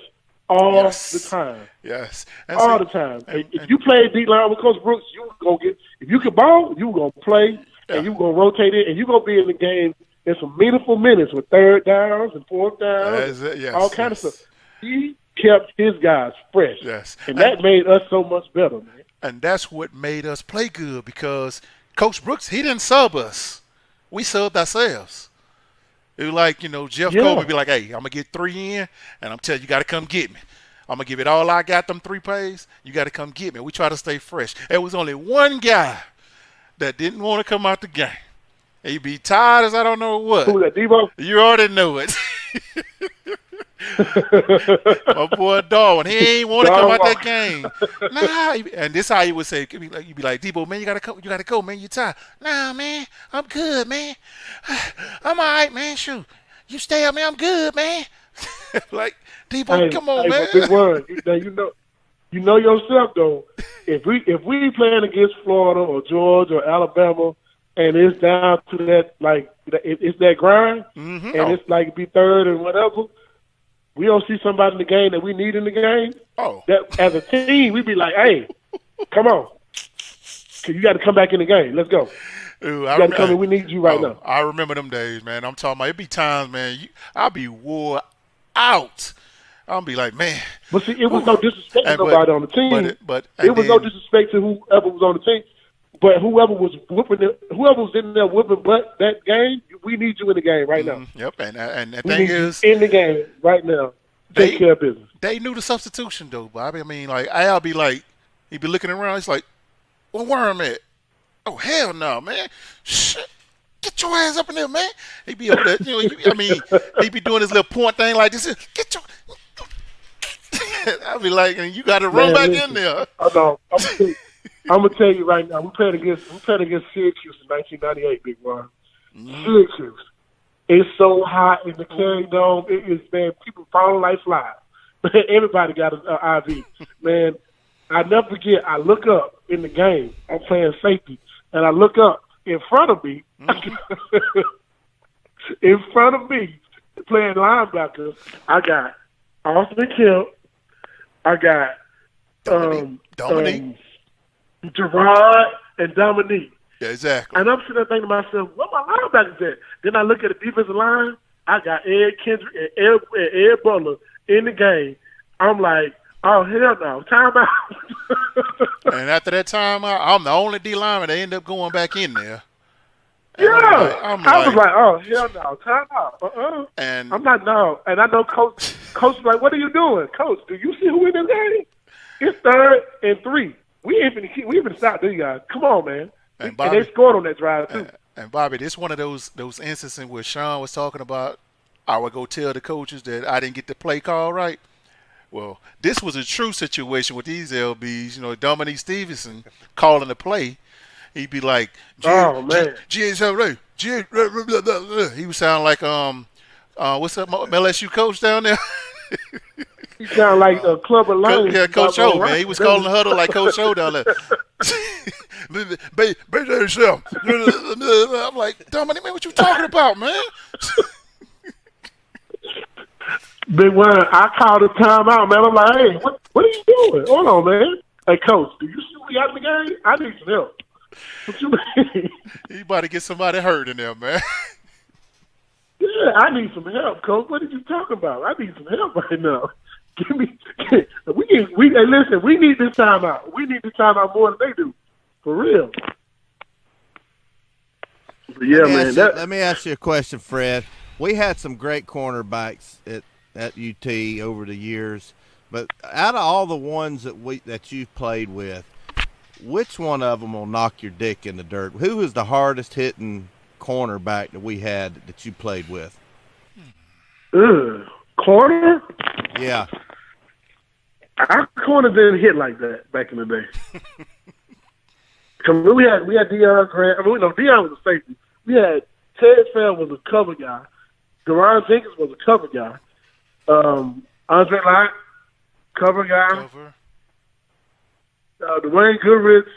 Speaker 2: all the time.
Speaker 3: Yes.
Speaker 2: All the time. If you played D-line with Coach Brooks, you were going to get – if you could ball, you were going to play, and you were going to rotate it, and you were going to be in the game in some meaningful minutes with third downs and fourth downs, all kind of stuff. He kept his guys fresh.
Speaker 3: Yes.
Speaker 2: And that made us so much better, man.
Speaker 3: And that's what made us play good because Coach Brooks, he didn't sub us. We subbed ourselves. It was like, Jeff Cole would be like, "Hey, I'm going to get 3 in, and I'm telling you, you got to come get me. I'm going to give it all I got, them 3 plays. You got to come get me." We try to stay fresh. There was only one guy that didn't want to come out the game. He'd be tired as I don't know what.
Speaker 2: Who was that, Debo?
Speaker 3: You already know it. My boy Darwin, he ain't want to come out that game. Nah, and this how he would say, you'd be like, "Debo, man, you gotta go, man. You tired?" "Nah, man, I'm good, man. I'm all right, man. Shoot, you stay up, man. I'm good, man." Like, Debo, come on, man.
Speaker 2: Big word. You know yourself though. If we playing against Florida or Georgia or Alabama, and it's down to that, like, it's that grind, and it's like be third and whatever. We don't see somebody in the game that we need in the game. That as a team, we be like, "Hey, come on, you got to come back in the game. Let's go.
Speaker 3: Ooh,
Speaker 2: you got to come in. We need you right now."
Speaker 3: I remember them days, man. I'm talking about it be times, man. I'll be wore out. I'll be like, man.
Speaker 2: But see, it was no disrespect to nobody on the team. It was no disrespect to whoever was on the team. But whoever was in there whooping butt that game, we need you in the game right now.
Speaker 3: Yep, and the thing is,
Speaker 2: in the game right now, take care of business.
Speaker 3: They knew the substitution though, Bobby. I mean, like I'll be like, he'd be looking around. He's like, "Well, where am I at?" "Oh, hell no, man! Shit, get your ass up in there, man!" He'd be over there. He'd be doing his little point thing like this. Get your. I'll be like, and you got to run back in there.
Speaker 2: I know. I'm gonna tell you right now. We played against Syracuse in 1998, Big Ron. Syracuse. It's so hot in the Carry Dome. It is, man. People falling like flies. Everybody got an IV. Man, I never forget. I look up in the game. I'm playing safety, and I look up, in front of me, playing linebacker, I got Austin Kemp. I got
Speaker 3: Dominique.
Speaker 2: Gerard and Dominique.
Speaker 3: Yeah, exactly.
Speaker 2: And I'm sitting there thinking to myself, what my linebackers at? Then I look at the defensive line. I got Ed Kendrick and Ed Butler in the game. I'm like, oh, hell no. Time out.
Speaker 3: And after that time out, I'm the only D lineman that ended up going back in there.
Speaker 2: And I was like, oh, hell no. Time out.
Speaker 3: And
Speaker 2: I'm not, no. And I know Coach was like, what are you doing? Coach, do you see who in this game? It's 3rd and 3. We even stop these guys. Come on, man. And they scored on that drive, too.
Speaker 3: And Bobby, this one of those instances where Sean was talking about, I would go tell the coaches that I didn't get the play call right. Well, this was a true situation with these LBs. You know, Dominique Stevenson calling the play. He'd be like,
Speaker 2: oh, man.
Speaker 3: He would sound like, what's up, LSU coach down there?
Speaker 2: He sound like a Club of Lions.
Speaker 3: Yeah, Coach O, man. He was calling the huddle like Coach O down there. Be yourself. I'm like, Dominic, man, what you talking about, man?
Speaker 2: Big one, I called a timeout, man. I'm like, hey, what are you doing? Hold on, man. Hey, Coach, do you see we got in the game? I need some help. What you mean?
Speaker 3: You about to get somebody hurt in there, man.
Speaker 2: Yeah, I need some help, Coach. What are you talking about? I need some help right now. Give me. Hey, listen, we need this timeout. We need this timeout more than they do. For real. But yeah, man.
Speaker 1: Let me ask you a question, Fred. We had some great cornerbacks at UT over the years, but out of all the ones that you've played with, which one of them will knock your dick in the dirt? Who was the hardest hitting cornerback that we had that you played with?
Speaker 2: Corner?
Speaker 1: Yeah.
Speaker 2: Our corner didn't hit like that back in the day. We had Deion Grant. I mean, Deion was a safety. We had Ted Fell was a cover guy. Deron Jenkins was a cover guy. Andre Lott, cover guy. Dwayne Goodrich.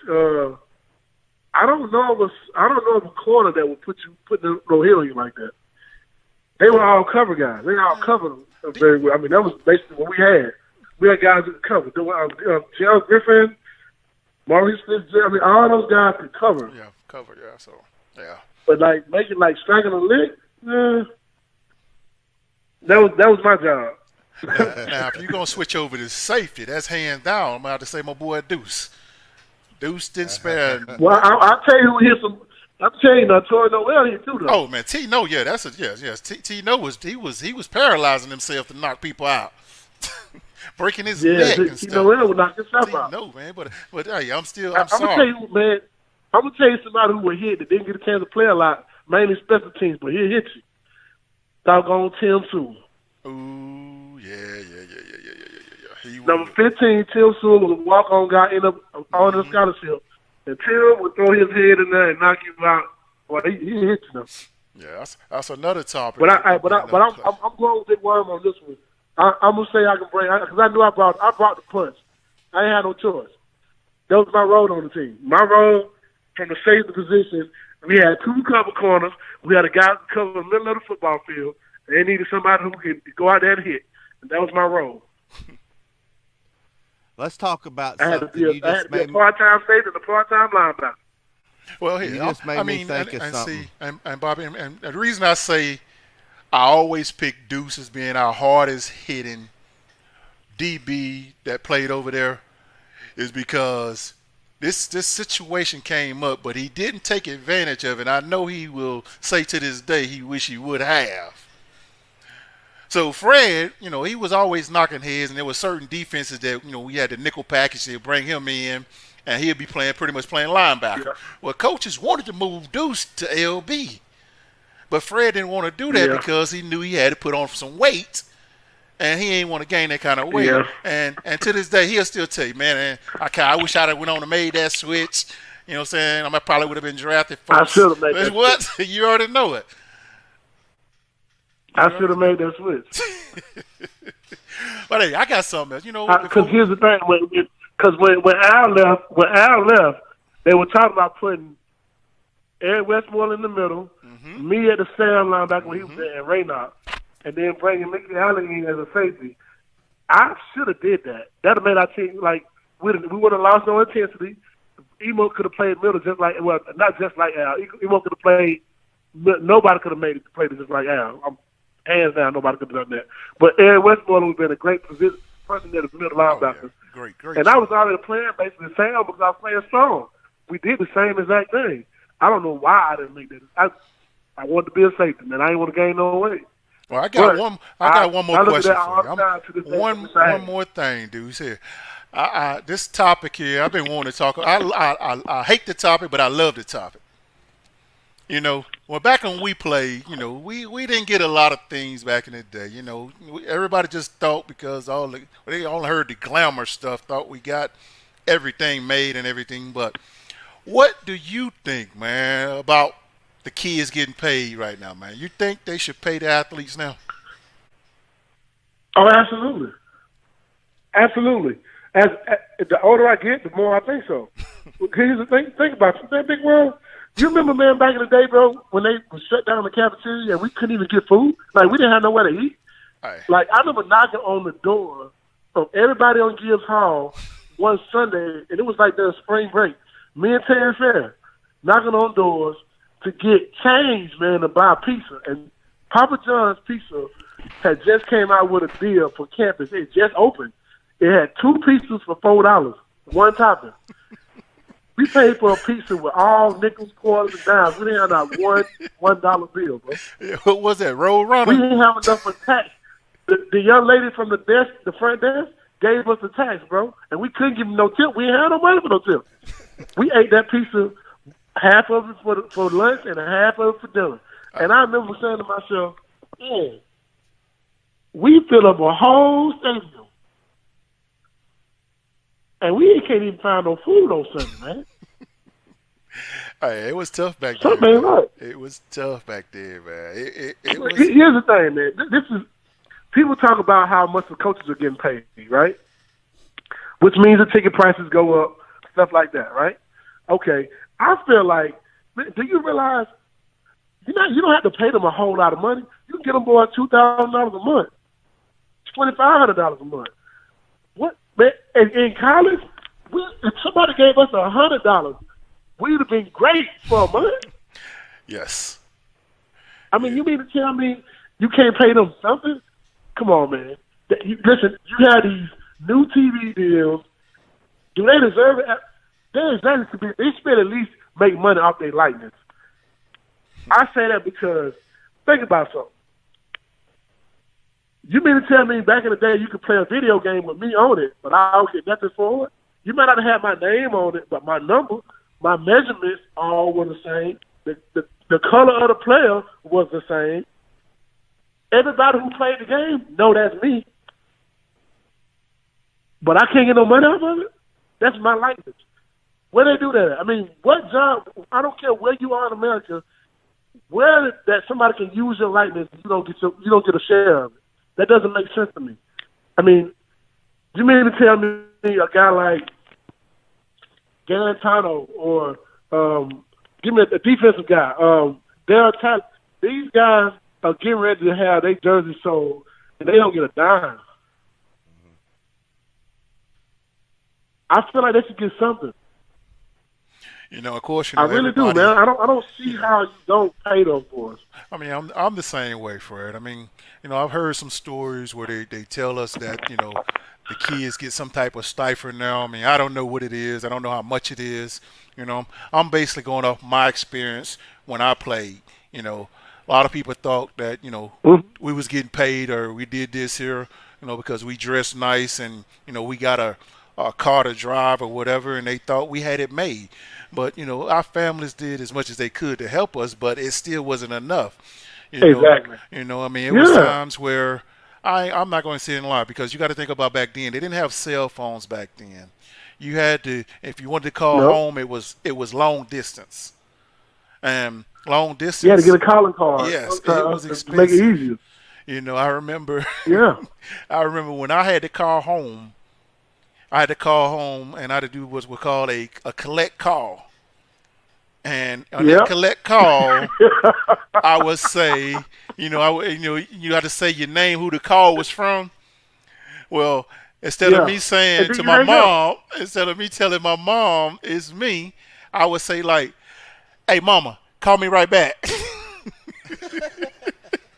Speaker 2: I don't know of a corner that would put no hit on you like that. They were all cover guys. They all covered very well. I mean, that was basically what we had. We had guys that could cover. Gerald Griffin, Maurice Fitzgerald, all those guys could cover.
Speaker 3: Yeah, cover, yeah. So, yeah.
Speaker 2: But striking a lick, that was my job.
Speaker 3: Now, if you're gonna switch over to safety, that's hands down. I'm about to say my boy Deuce. Deuce didn't spare.
Speaker 2: Well, I'll tell you who hit some. I'm telling you, Troy Noel here too, though.
Speaker 3: Oh man, T-No, yeah, yes. T-No was paralyzing himself to knock people out, breaking his neck and stuff.
Speaker 2: Noel would knock himself out.
Speaker 3: No, man, but hey, I'm sorry.
Speaker 2: I'm gonna tell you, man. I'm gonna tell you somebody who was hit that didn't get a chance to play a lot, mainly special teams, but he'll hit you. Doggone Tim Sewell.
Speaker 3: Ooh, yeah.
Speaker 2: Number 15, Tim Sewell was a walk-on guy, ended up on the scholarship. And Tim would throw his head in there and knock you out. Well, he hit you them.
Speaker 3: Yeah, that's another topic.
Speaker 2: But I'm going with Big Worm on this one. I'm gonna say I can bring because I knew I brought the punch. I ain't had no choice. That was my role on the team. My role from the safety position. We had 2 cover corners. We had a guy who covered the middle of the football field. They needed somebody who could go out there and hit. And that was my role.
Speaker 1: Let's talk about
Speaker 2: I had
Speaker 1: something.
Speaker 2: to be a part-time safety and a part-time linebacker.
Speaker 3: Well,
Speaker 1: you just made me think of something.
Speaker 3: See, and Bobby, and the reason I say I always pick Deuce as being our hardest hitting DB that played over there is because this situation came up, but he didn't take advantage of it. I know he will say to this day he wish he would have. So Fred, he was always knocking heads, and there were certain defenses that, we had the nickel package to bring him in, and he'd be pretty much playing linebacker. Yeah. Well, coaches wanted to move Deuce to LB, but Fred didn't want to do that because he knew he had to put on some weight, and he ain't want to gain that kind of weight. Yeah. And to this day, he'll still tell you, man, I wish I'd have went on and made that switch. You know what I'm saying? I probably would have been drafted first.
Speaker 2: I should have made that
Speaker 3: what? Switch. You already know it.
Speaker 2: I should have made that switch.
Speaker 3: But hey, I got something else.
Speaker 2: Because here's the thing: when Al left, they were talking about putting Eric Westmoreland in the middle, me at the Sam linebacker when he was there, and Raynock, and then bringing Mickey Allen in as a safety. I should have did that. That would have made our team, like, we would have lost no intensity. Emo could have played middle just like, well, not just like Al. Emo could have played, nobody could have made it played it just like Al. Hands down, nobody could have done that. But Eric Westmoreland would have been a great person there as middle linebacker.
Speaker 3: Yeah. Great.
Speaker 2: And I was already playing basically the same because I was playing strong. We did the same exact thing. I don't know why I didn't make that. I wanted to be a safety, man. I didn't want to gain no weight.
Speaker 3: Well, I got one more question for you. One more thing, dude. Here, this topic here, I've been wanting to talk. I hate the topic, but I love the topic. You know, well, back when we played, you know, we didn't get a lot of things back in the day. You know, everybody just thought because they only heard the glamour stuff, thought we got everything made and everything. But what do you think, man, about the kids getting paid right now, man? You think they should pay the athletes now?
Speaker 2: Oh, absolutely. Absolutely. As the older I get, the more I think so. Here's the thing. Think about it. That big world. You remember, man, back in the day, bro, when they shut down the cafeteria and we couldn't even get food? Like, we didn't have nowhere to eat.
Speaker 3: Right.
Speaker 2: Like, I remember knocking on the door of everybody on Gibbs Hall one Sunday, and it was like their spring break. Me and Terry Fair knocking on doors to get change, man, to buy pizza. And Papa John's Pizza had just came out with a deal for campus. It just opened. It had 2 pizzas for $4, one topping. We paid for a pizza with all nickels, quarters, and dimes. We didn't have not $1 bill, bro.
Speaker 3: What was that, Road Runner?
Speaker 2: We didn't have enough for tax. The young lady from the desk, the front desk, gave us the tax, bro, and we couldn't give them no tip. We didn't have no money for no tip. We ate that pizza, half of it for lunch and half of it for dinner. And I remember saying to myself, man, we fill up a whole stadium. And we can't even find no food on Sunday, man.
Speaker 3: Hey, it was tough back then.
Speaker 2: Something ain't right.
Speaker 3: It was tough back then, man.
Speaker 2: Here's the thing, man. This is people talk about how much the coaches are getting paid, right? Which means the ticket prices go up, stuff like that, right? Okay. I feel like, do you realize you don't have to pay them a whole lot of money? You can get them boys $2,000 a month, $2,500 a month. What? Man, in college, if somebody gave us $100, we'd have been great for a month.
Speaker 3: Yes.
Speaker 2: I mean, you mean to tell me you can't pay them something? Come on, man. Listen, you have these new TV deals. Do they deserve it? They should at least make money off their likeness. I say that because think about something. You mean to tell me back in the day you could play a video game with me on it, but I don't get nothing for it? You might not have my name on it, but my number, my measurements all were the same. The color of the player was the same. Everybody who played the game know that's me. But I can't get no money off of it? That's my likeness. Where they do that? I mean, what job? I don't care where you are in America. Where that somebody can use your likeness, you don't get a share of it. That doesn't make sense to me. I mean, you mean to tell me a guy like Garantano or give me a defensive guy, Daryl Tyler, these guys are getting ready to have their jersey sold, and they don't get a dime. I feel like they should get something.
Speaker 3: You know, of course,
Speaker 2: I really do, man. I don't see how you don't pay them for us.
Speaker 3: I mean, I'm the same way, Fred. I mean, you know, I've heard some stories where they tell us that, you know, the kids get some type of stipend now. I mean, I don't know what it is. I don't know how much it is. You know, I'm basically going off my experience when I played. You know, a lot of people thought that, you know, we was getting paid or we did this here, you know, because we dressed nice and, you know, we got a car to drive or whatever, and they thought we had it made. But, you know, our families did as much as they could to help us, but it still wasn't enough.
Speaker 2: Exactly.
Speaker 3: You know, I mean, it was times where I'm not going to sit and lie because you got to think about back then. They didn't have cell phones back then. You had to, if you wanted to call home, it was long distance. Long distance.
Speaker 2: You had to get a calling card.
Speaker 3: Yes, it was expensive.
Speaker 2: To make it easier.
Speaker 3: You know, I remember.
Speaker 2: Yeah.
Speaker 3: I remember when I had to call home. I had to call home, and I had to do what we call a collect call. And on that collect call, I would say, you had to say your name, who the call was from. Well, instead of me saying to my mom, instead of me telling my mom it's me, I would say like, "Hey, mama, call me right back."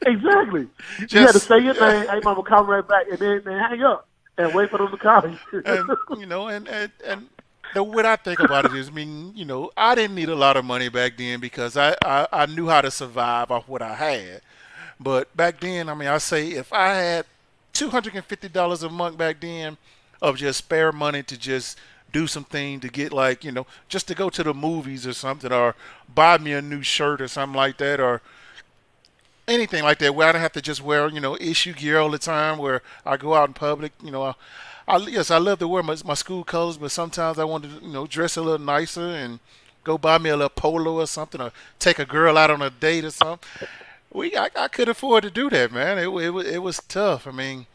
Speaker 2: Exactly. You had to say your name, "Hey, mama, call me right back," and then hang up and wait for them to call you.
Speaker 3: and the way I think about it is, I didn't need a lot of money back then because I knew how to survive off what I had. But back then, I say if I had $250 a month back then of just spare money to just do something to get just to go to the movies or something, or buy me a new shirt or something like that, or anything like that where I don't have to just wear, issue gear all the time where I go out in public. Yes, I love to wear my school colors, but sometimes I want to, dress a little nicer and go buy me a little polo or something, or take a girl out on a date or something. I could afford to do that, man. It was tough. And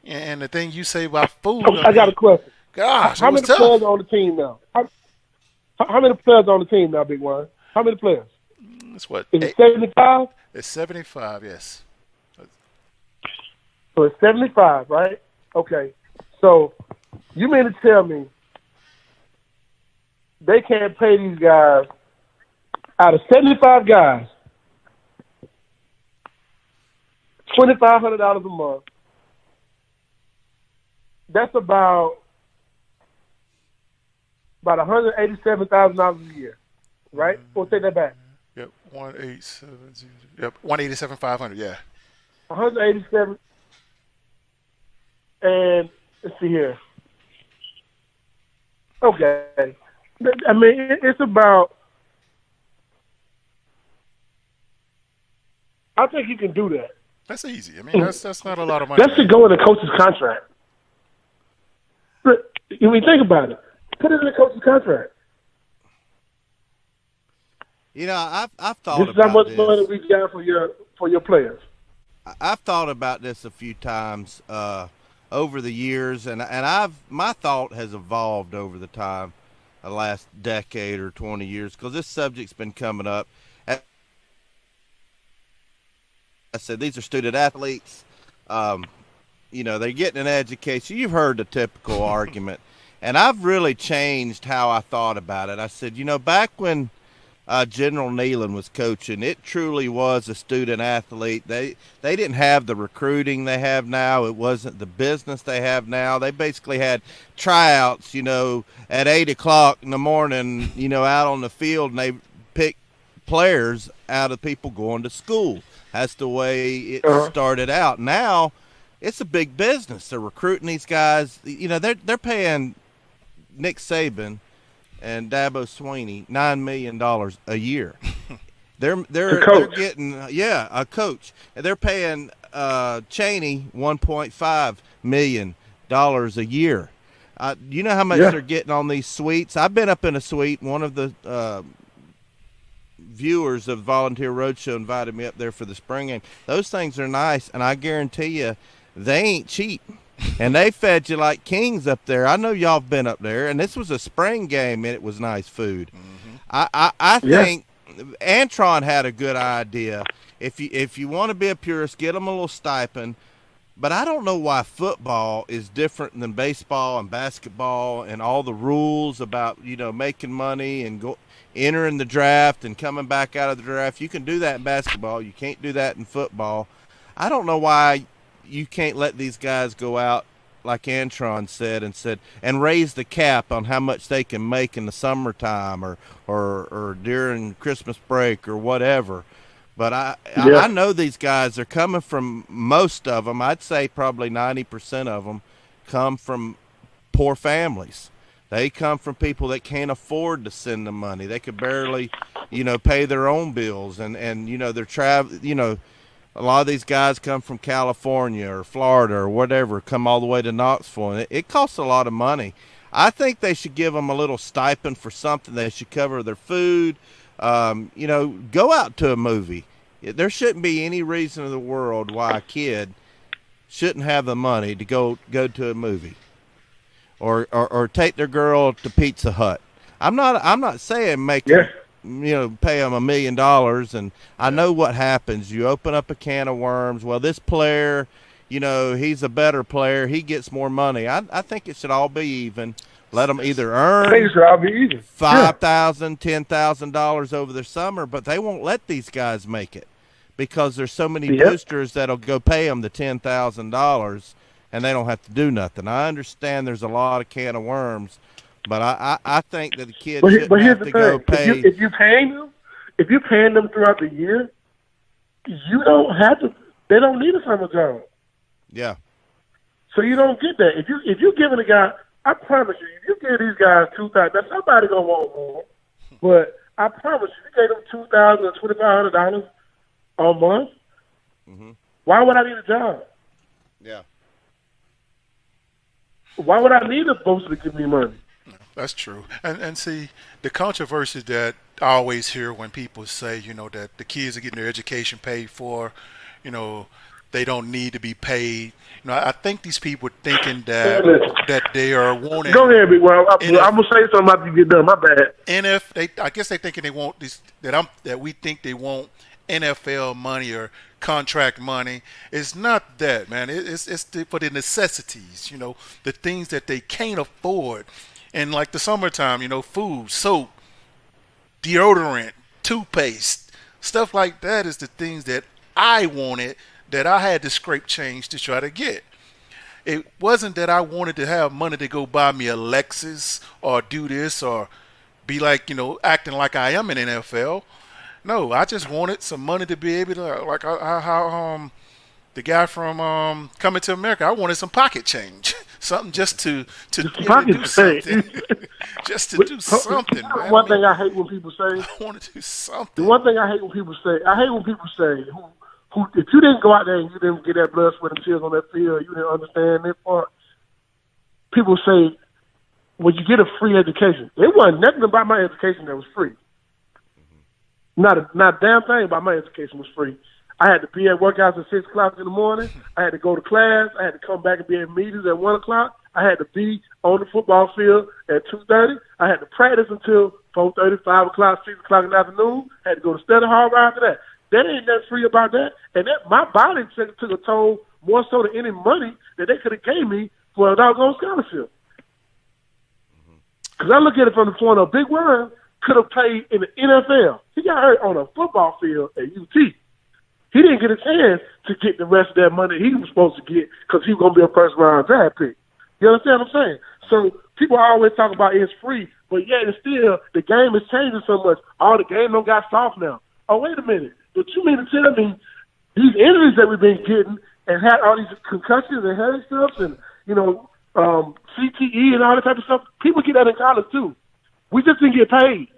Speaker 3: the thing you say about food.
Speaker 2: I got a question.
Speaker 3: Gosh,
Speaker 2: how many players on the team now? How many players on the team now, Big One? How many players?
Speaker 3: It's what?
Speaker 2: Is it 75?
Speaker 3: It's 75, yes.
Speaker 2: So it's 75, right? Okay. So you mean to tell me they can't pay these guys out of 75 guys $2,500 a month? That's about $187,000 a year, right? Or take that back.
Speaker 3: Yep, 187. Yep, 187,500. Yeah.
Speaker 2: 187. And let's see here. Okay, it's about. I think you can do that.
Speaker 3: That's easy. That's not a lot of money.
Speaker 2: That should go in the coach's contract. Think about it. Put it in the coach's contract.
Speaker 1: I've thought
Speaker 2: this
Speaker 1: about this.
Speaker 2: This is how much money we got for your players.
Speaker 1: I've thought about this a few times over the years, and my thought has evolved over the time, the last decade or 20 years, because this subject's been coming up. I said these are student athletes. They're getting an education. You've heard the typical argument, and I've really changed how I thought about it. I said, back when General Nealon was coaching, it truly was a student athlete. They didn't have the recruiting they have now. It wasn't the business they have now. They basically had tryouts, at 8 o'clock in the morning, out on the field, and they picked players out of people going to school. That's the way it started out. Now it's a big business. They're recruiting these guys. They're paying Nick Saban and Dabo Swinney $9 million a year. They're getting a coach. And they're paying Chaney $1.5 million a year. You know how much they're getting on these suites? I've been up in a suite. One of the viewers of Volunteer Roadshow invited me up there for the spring game. Those things are nice, and I guarantee you they ain't cheap. And they fed you like kings up there. I know y'all have been up there, and this was a spring game, and it was nice food. Mm-hmm. I think Antron had a good idea. If you want to be a purist, get them a little stipend. But I don't know why football is different than baseball and basketball and all the rules about, making money and entering the draft and coming back out of the draft. You can do that in basketball. You can't do that in football. I don't know why you can't let these guys go out, like Antron said, and raise the cap on how much they can make in the summertime or during Christmas break or whatever. But I know these guys are coming from, most of them, I'd say probably 90% of them come from poor families. They come from people that can't afford to send them money. They could barely, pay their own bills. And they're traveling, a lot of these guys come from California or Florida or whatever, come all the way to Knoxville. And it costs a lot of money. I think they should give them a little stipend for something. They should cover their food. Go out to a movie. There shouldn't be any reason in the world why a kid shouldn't have the money to go to a movie or take their girl to Pizza Hut. I'm not saying make pay them $1 million, and I know what happens. You open up a can of worms. Well, this player, he's a better player. He gets more money. I think it should all be even. Let them either earn $5,000, $10,000 over the summer, but they won't let these guys make it because there's so many boosters that'll go pay them the $10,000, and they don't have to do nothing. I understand there's a lot of can of worms, but I think that the kids shouldn't have to go pay.
Speaker 2: If you're paying them throughout the year, you don't have to. They don't need a summer job.
Speaker 1: Yeah.
Speaker 2: So you don't get that. If you're giving a guy, I promise you, if you give these guys $2,000, now somebody gonna want more, but I promise you, if you gave them $2,000 or $2,500 a month, why would I need a job?
Speaker 1: Yeah.
Speaker 2: Why would I need a booster to give me money?
Speaker 3: That's true. And see, the controversy that I always hear when people say, that the kids are getting their education paid for, they don't need to be paid. I think these people are thinking that they are wanting.
Speaker 2: Go ahead, Big Well. I'm gonna say something after you get done. My bad.
Speaker 3: I guess they thinking they want this. That we think they want NFL money or contract money. It's not that, man. It's for the necessities. The things that they can't afford. And like the summertime, food, soap, deodorant, toothpaste, stuff like that is the things that I wanted, that I had to scrape change to try to get. It wasn't that I wanted to have money to go buy me a Lexus or do this or be like, acting like I am in NFL. No, I just wanted some money to be able to, like how the guy from Coming to America, I wanted some pocket change. Something just to do something. Just to do something, man.
Speaker 2: One thing I hate when people say.
Speaker 3: I want to do something.
Speaker 2: The one thing I hate when people say, who if you didn't go out there and you didn't get that blood, sweat, and tears on that field, you didn't understand that part. People say, well, you get a free education. It wasn't nothing about my education that was free. Not a damn thing about my education was free. I had to be at workouts at 6 o'clock in the morning. I had to go to class. I had to come back and be at meetings at 1 o'clock. I had to be on the football field at 2:30. I had to practice until 4:30, 5 o'clock, 6 o'clock in the afternoon. I had to go to study hall right after that. There ain't nothing free about that. And that my body took a toll more so than any money that they could have gave me for a doggone scholarship. Because I look at it from the point of Big Worm could have played in the NFL. He got hurt on a football field at UT. He didn't get a chance to get the rest of that money he was supposed to get because he was going to be a first-round draft pick. You understand what I'm saying? So people always talk about it's free, but yet it's still, the game is changing so much. All the game don't got soft now. Oh, wait a minute. But you mean to tell me these injuries that we've been getting and had all these concussions and head stuff and, CTE and all that type of stuff, people get that in college too. We just didn't get paid.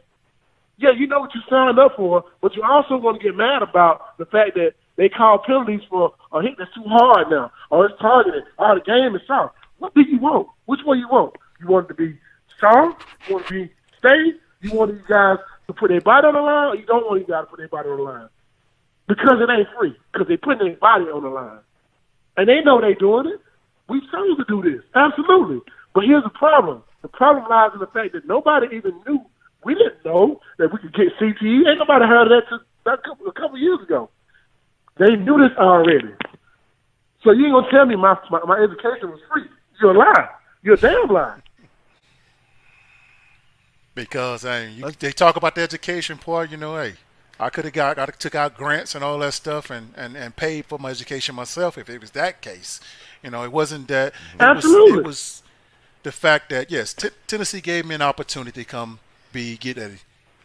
Speaker 2: Yeah, you know what you signed up for, but you're also going to get mad about the fact that they call penalties for a hit that's too hard now, or it's targeted, or the game is soft. What do you want? Which one you want? You want it to be soft? You want it to be steady? You want these guys to put their body on the line, or you don't want these guys to put their body on the line? Because it ain't free, because they putting their body on the line. And they know they doing it. We chose to do this, absolutely. But here's the problem. The problem lies in the fact that nobody even knew. We didn't know that we could get CTE. Ain't nobody heard of that till a couple years ago. They knew this already. So you ain't going to tell me my education was free. You're a lie. You're a damn lie.
Speaker 3: Because they talk about the education part, I could have took out grants and all that stuff and paid for my education myself if it was that case. It wasn't that.
Speaker 2: Absolutely.
Speaker 3: It was the fact that, yes, Tennessee gave me an opportunity to come get a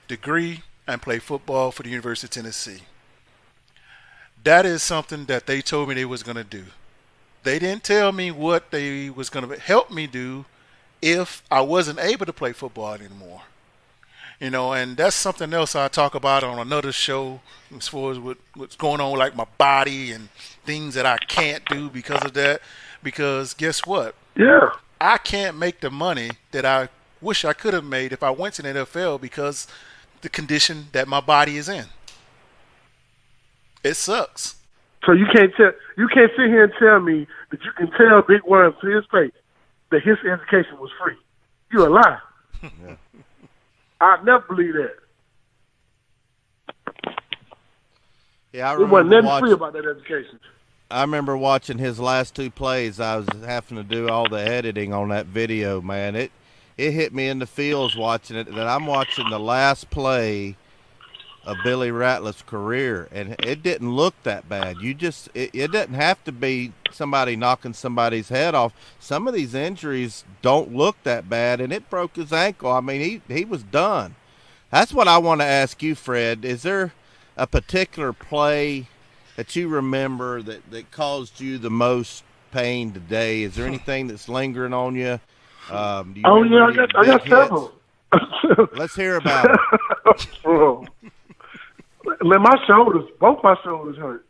Speaker 3: degree and play football for the University of Tennessee. That is something that they told me they was going to do. They didn't tell me what they was going to help me do if I wasn't able to play football anymore. And that's something else I talk about on another show as far as what's going on, like my body and things that I can't do because of that. Because guess what?
Speaker 2: Yeah.
Speaker 3: I can't make the money that I wish I could have made if I went to the NFL because the condition that my body is in. It sucks.
Speaker 2: So you can't sit here and tell me that you can tell Big Worm to his face that his education was free. You're a lie.
Speaker 1: Yeah.
Speaker 2: I'd never believe that.
Speaker 1: Yeah, I
Speaker 2: It wasn't
Speaker 1: remember
Speaker 2: nothing free about that education.
Speaker 1: I remember watching his last two plays. I was having to do all the editing on that video, man. It hit me in the feels watching it that I'm watching the last play of Billy Ratliff's career, and it didn't look that bad. It doesn't have to be somebody knocking somebody's head off. Some of these injuries don't look that bad, and it broke his ankle. I mean, he was done. That's what I want to ask you, Fred. Is there a particular play that you remember that caused you the most pain today? Is there anything that's lingering on you?
Speaker 2: I got several.
Speaker 1: Let's hear about it.
Speaker 2: Man, both my shoulders hurt.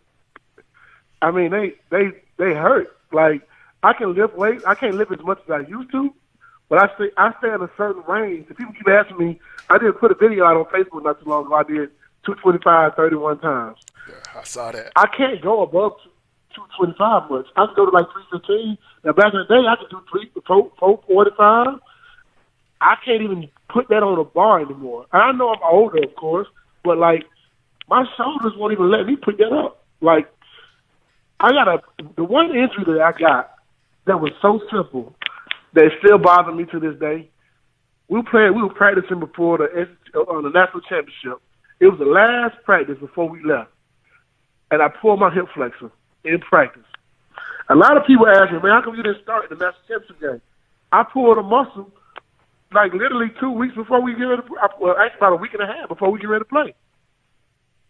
Speaker 2: I mean, they hurt. Like, I can lift weights. I can't lift as much as I used to, but I stay in a certain range. And people keep asking me, I did put a video out on Facebook not too long ago. I did 225 31 times.
Speaker 3: Yeah, I saw that.
Speaker 2: I can't go above 225 much. I can go to like 315. Now, back in the day, I could do 445. I can't even put that on a bar anymore. I know I'm older, of course, but, like, my shoulders won't even let me put that up. Like, the one injury that I got that was so simple that it still bothers me to this day. We were practicing before the National Championship. It was the last practice before we left. And I pulled my hip flexor in practice. A lot of people ask me, man, how come you didn't start the National Championship game? I pulled a muscle like literally 2 weeks before we get ready to play. Well, actually about a week and a half before we get ready to play.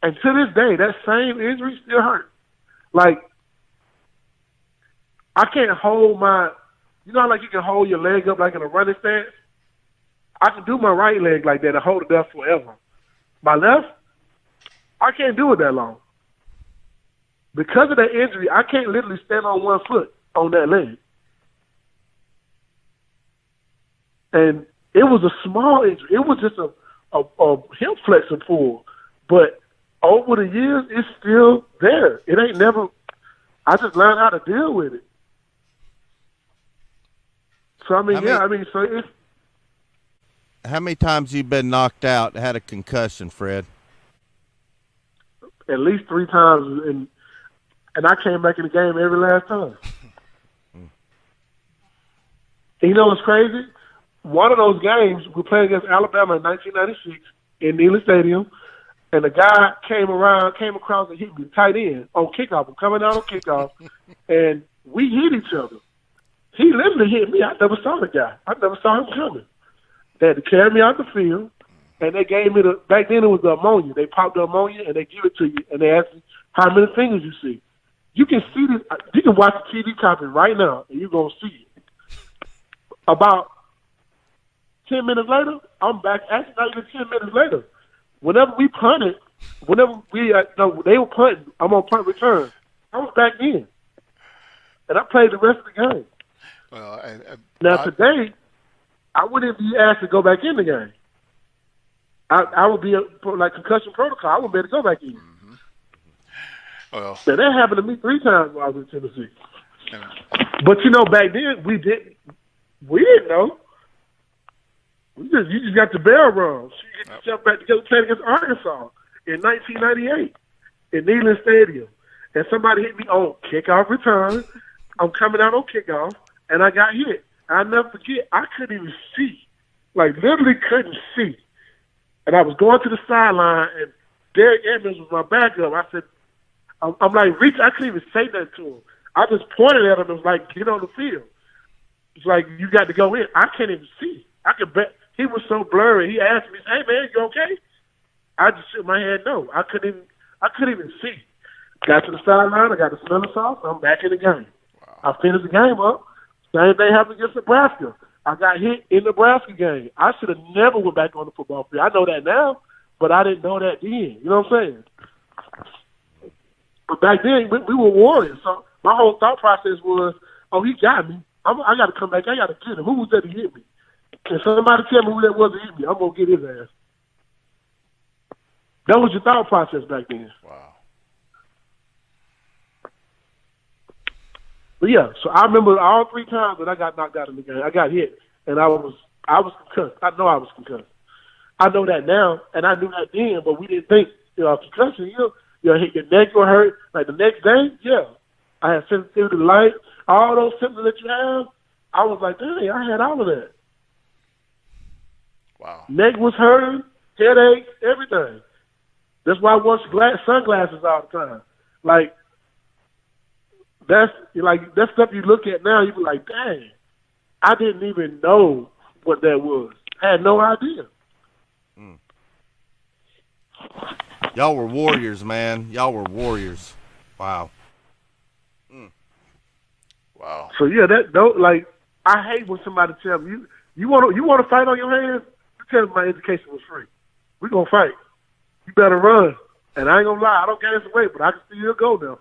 Speaker 2: And to this day, that same injury still hurts. Like, I can't hold you know how, like, you can hold your leg up like in a running stance? I can do my right leg like that and hold it up forever. My left, I can't do it that long. Because of that injury, I can't literally stand on one foot on that leg. And it was a small injury. It was just a hip flexor pull. But over the years, it's still there. It ain't never – I just learned how to deal with it. So, I mean, so it's –
Speaker 1: How many times you been knocked out, had a concussion, Fred?
Speaker 2: At least 3 times, and I came back in the game every last time. And you know what's crazy? One of those games, we played against Alabama in 1996 in Neyland Stadium, and the guy came across and hit me tight end on kickoff. I'm coming out on kickoff, and we hit each other. He literally hit me. I never saw the guy. I never saw him coming. They had to carry me out the field, and they gave me back then it was the ammonia. They popped the ammonia, and they give it to you, and they ask you how many fingers you see. You can see this. You can watch the TV copy right now, and you're going to see it. About 10 minutes later, I'm back. Actually, not even 10 minutes later. Whenever we punted, they were punting, I'm on punt return. I was back in. And I played the rest of the game. Today, I wouldn't be asked to go back in the game. I would be like concussion protocol. I wouldn't be able to go back in.
Speaker 3: Mm-hmm. Well,
Speaker 2: now, that happened to me 3 times while I was in Tennessee. But, you know, back then, we didn't know. You just got the bell rung. So you get yourself back together playing against Arkansas in 1998 in Neyland Stadium. And somebody hit me on kickoff return. I'm coming out on kickoff, and I got hit. I'll never forget, I couldn't even see. Like, literally couldn't see. And I was going to the sideline, and Derek Edmonds was my backup. I said, I'm like, reach. I couldn't even say that to him. I just pointed at him and was like, get on the field. It's like, you got to go in. I can't even see. I could bet. He was so blurry. He asked me, hey, man, you okay? I just shook my head no. I couldn't even see. Got to the sideline. I got the smell of sauce. I'm back in the game. Wow. I finished the game up. Same thing happened against Nebraska. I got hit in the Nebraska game. I should have never went back on the football field. I know that now, but I didn't know that then. You know what I'm saying? But back then, we were warriors. So my whole thought process was, oh, he got me. I got to come back. I got to get him. Who was that to hit me? Can somebody tell me who that was to hit me? I'm going to get his ass. That was your thought process back then.
Speaker 3: Wow.
Speaker 2: But, yeah, so I remember all 3 times that I got knocked out in the game. I got hit, and I was concussed. I know I was concussed. I know that now, and I knew that then, but we didn't think, concussion, your neck will hurt. Like the next day, yeah, I had sensitivity to light. All those symptoms that you have, I was like, dang, I had all of that.
Speaker 3: Wow.
Speaker 2: Neck was hurting, headache, everything. That's why I wore sunglasses all the time. Like that's stuff you look at now, you be like, dang, I didn't even know what that was. I had no idea.
Speaker 1: Y'all were warriors, man. Y'all were warriors. Wow.
Speaker 3: Wow.
Speaker 2: So yeah, I hate when somebody tell me you want to fight on your hands. You tell me my education was free. We gonna fight. You better run. And I ain't gonna lie, I don't gain some weight, but I can still go now.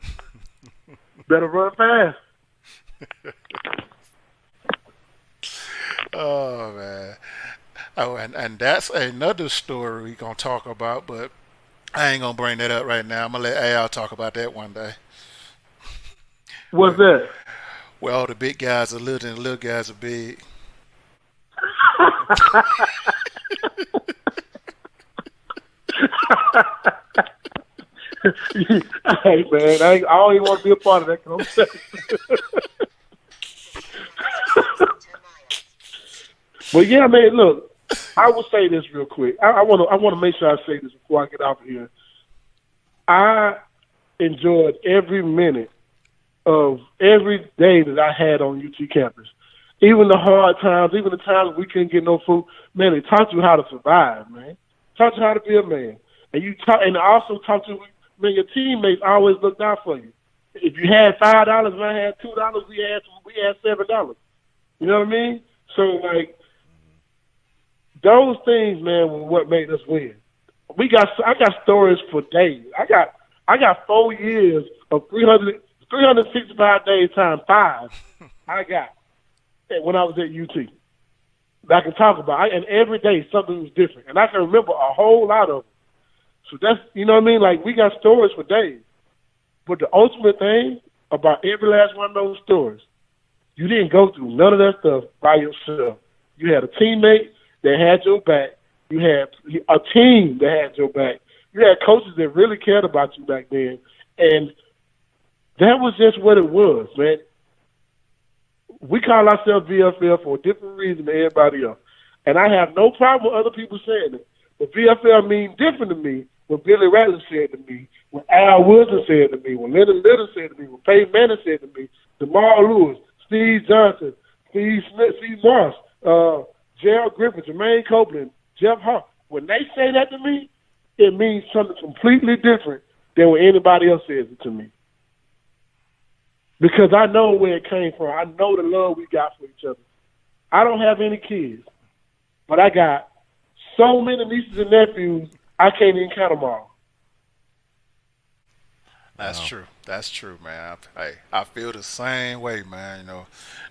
Speaker 2: Better run fast.
Speaker 3: Oh man. Oh, and that's another story we gonna talk about, but I ain't gonna bring that up right now. I'm gonna let Al talk about that one day.
Speaker 2: What's that?
Speaker 3: Well, the big guys are little and the little guys are big.
Speaker 2: Hey man, I don't even want to be a part of that conversation. But yeah, man, look, I will say this real quick. I want to make sure I say this before I get off of here. I enjoyed every minute of every day that I had on UT campus. Even the hard times, even the times we couldn't get no food. Man, they taught you how to survive, man. Taught you how to be a man. And also taught you, man, your teammates always looked out for you. If you had $5 and I had $2, we had $7. You know what I mean? So, like, those things, man, were what made us win. I got stories for days. I got 4 years of 365 days times 5. I got when I was at UT. That I can talk about. And every day something was different. And I can remember a whole lot of them. So that's, you know what I mean? Like, we got stories for days. But the ultimate thing about every last one of those stories, you didn't go through none of that stuff by yourself. You had a teammate that had your back. You had a team that had your back. You had coaches that really cared about you back then. And that was just what it was, man. We call ourselves VFL for a different reason than everybody else. And I have no problem with other people saying it. But VFL means different to me when Billy Ratliff said to me, when Al Wilson said to me, when Leonard Little said to me, when Peyton Manning said to me, DeMar Lewis, Steve Johnson, Steve Smith, Steve Moss, Gerald Griffin, Jermaine Copeland, Jeff Hart. When they say that to me, it means something completely different than when anybody else says it to me. Because I know where it came from. I know the love we got for each other. I don't have any kids, but I got so many nieces and nephews, I can't even count them all.
Speaker 3: That's true. That's true, man. I feel the same way, man. You know,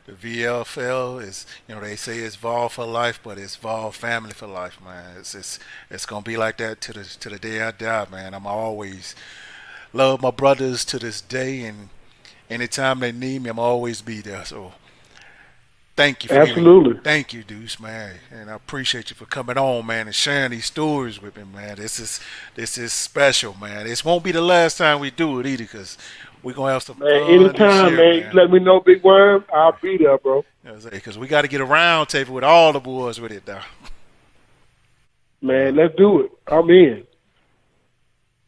Speaker 3: the VFL is, you know, they say it's Vol for life, but it's Vol family for life, man. It's gonna be like that to the day I die, man. I'm always love my brothers to this day, and anytime they need me, I'm always be there. So thank you.
Speaker 2: Absolutely.
Speaker 3: Thank you, Deuce, man. And I appreciate you for coming on, man, and sharing these stories with me, man. This is special, man. This won't be the last time we do it either, because we're going to have some fun
Speaker 2: anytime,
Speaker 3: this year,
Speaker 2: man. You let me know, Big Worm. I'll be there, bro.
Speaker 3: Because we got to get a round table with all the boys with it, though.
Speaker 2: Man, let's do it. I'm in.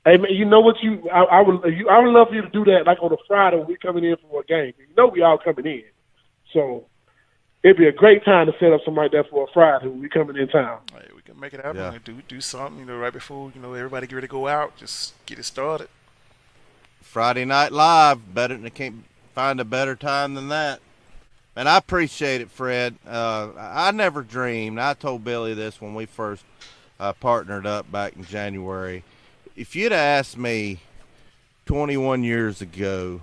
Speaker 2: Hey, man, you know what I would love for you to do that, like on a Friday when we coming in for a game. You know we all coming in. So it'd be a great time to set up something like that for a Friday when we coming in town.
Speaker 3: Hey, we can make it happen. Yeah. Do something, you know, right before, you know, everybody get ready to go out. Just get it started.
Speaker 1: Friday Night Live. Can't find a better time than that. And I appreciate it, Fred. I never dreamed. I told Billy this when we first partnered up back in January. If you'd asked me 21 years ago,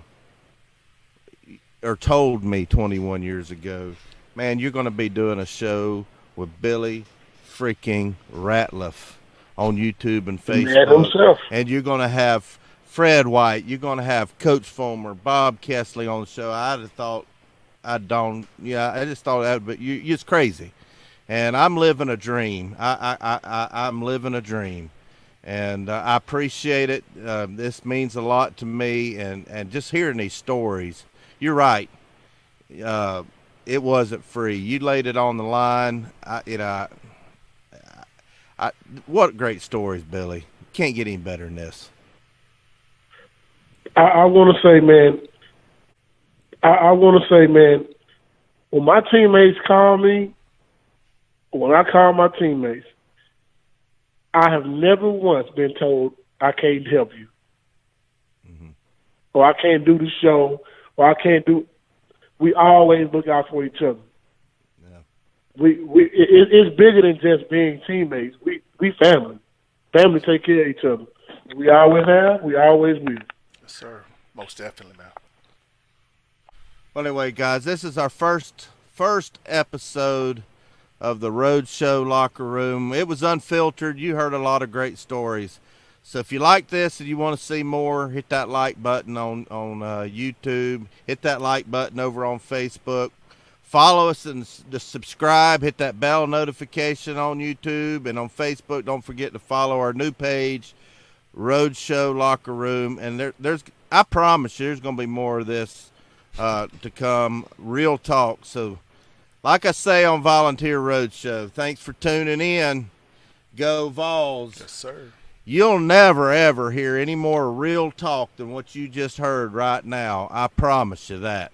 Speaker 1: or told me 21 years ago, man, you're going to be doing a show with Billy freaking Ratliff on YouTube and Facebook. And you're going to have Fred White. You're going to have Coach Fulmer, Bob Kessley on the show. I just thought that, but you're crazy. And I'm living a dream. I'm living a dream. And I appreciate it. This means a lot to me, and just hearing these stories. You're right. It wasn't free. You laid it on the line. What great stories, Billy. Can't get any better than this.
Speaker 2: I want to say, man. I want to say, man. When my teammates call me, when I call my teammates, I have never once been told I can't help you, or I can't do the show, or I can't do. We always look out for each other. Yeah. It's bigger than just being teammates. We family. Family take care of each other. We always have. We always will.
Speaker 3: Yes, sir. Most definitely, man.
Speaker 1: Well, anyway, guys, this is our first episode of the Roadshow Locker Room. It was unfiltered. You heard a lot of great stories. So if you like this and you want to see more, hit that like button on YouTube. Hit that like button over on Facebook. Follow us and subscribe. Hit that bell notification on YouTube and on Facebook. Don't forget to follow our new page, Roadshow Locker Room. And I promise you, there's going to be more of this to come. Real talk. So, like I say on Volunteer Roashow, thanks for tuning in. Go Vols.
Speaker 3: Yes, sir.
Speaker 1: You'll never, ever hear any more real talk than what you just heard right now. I promise you that.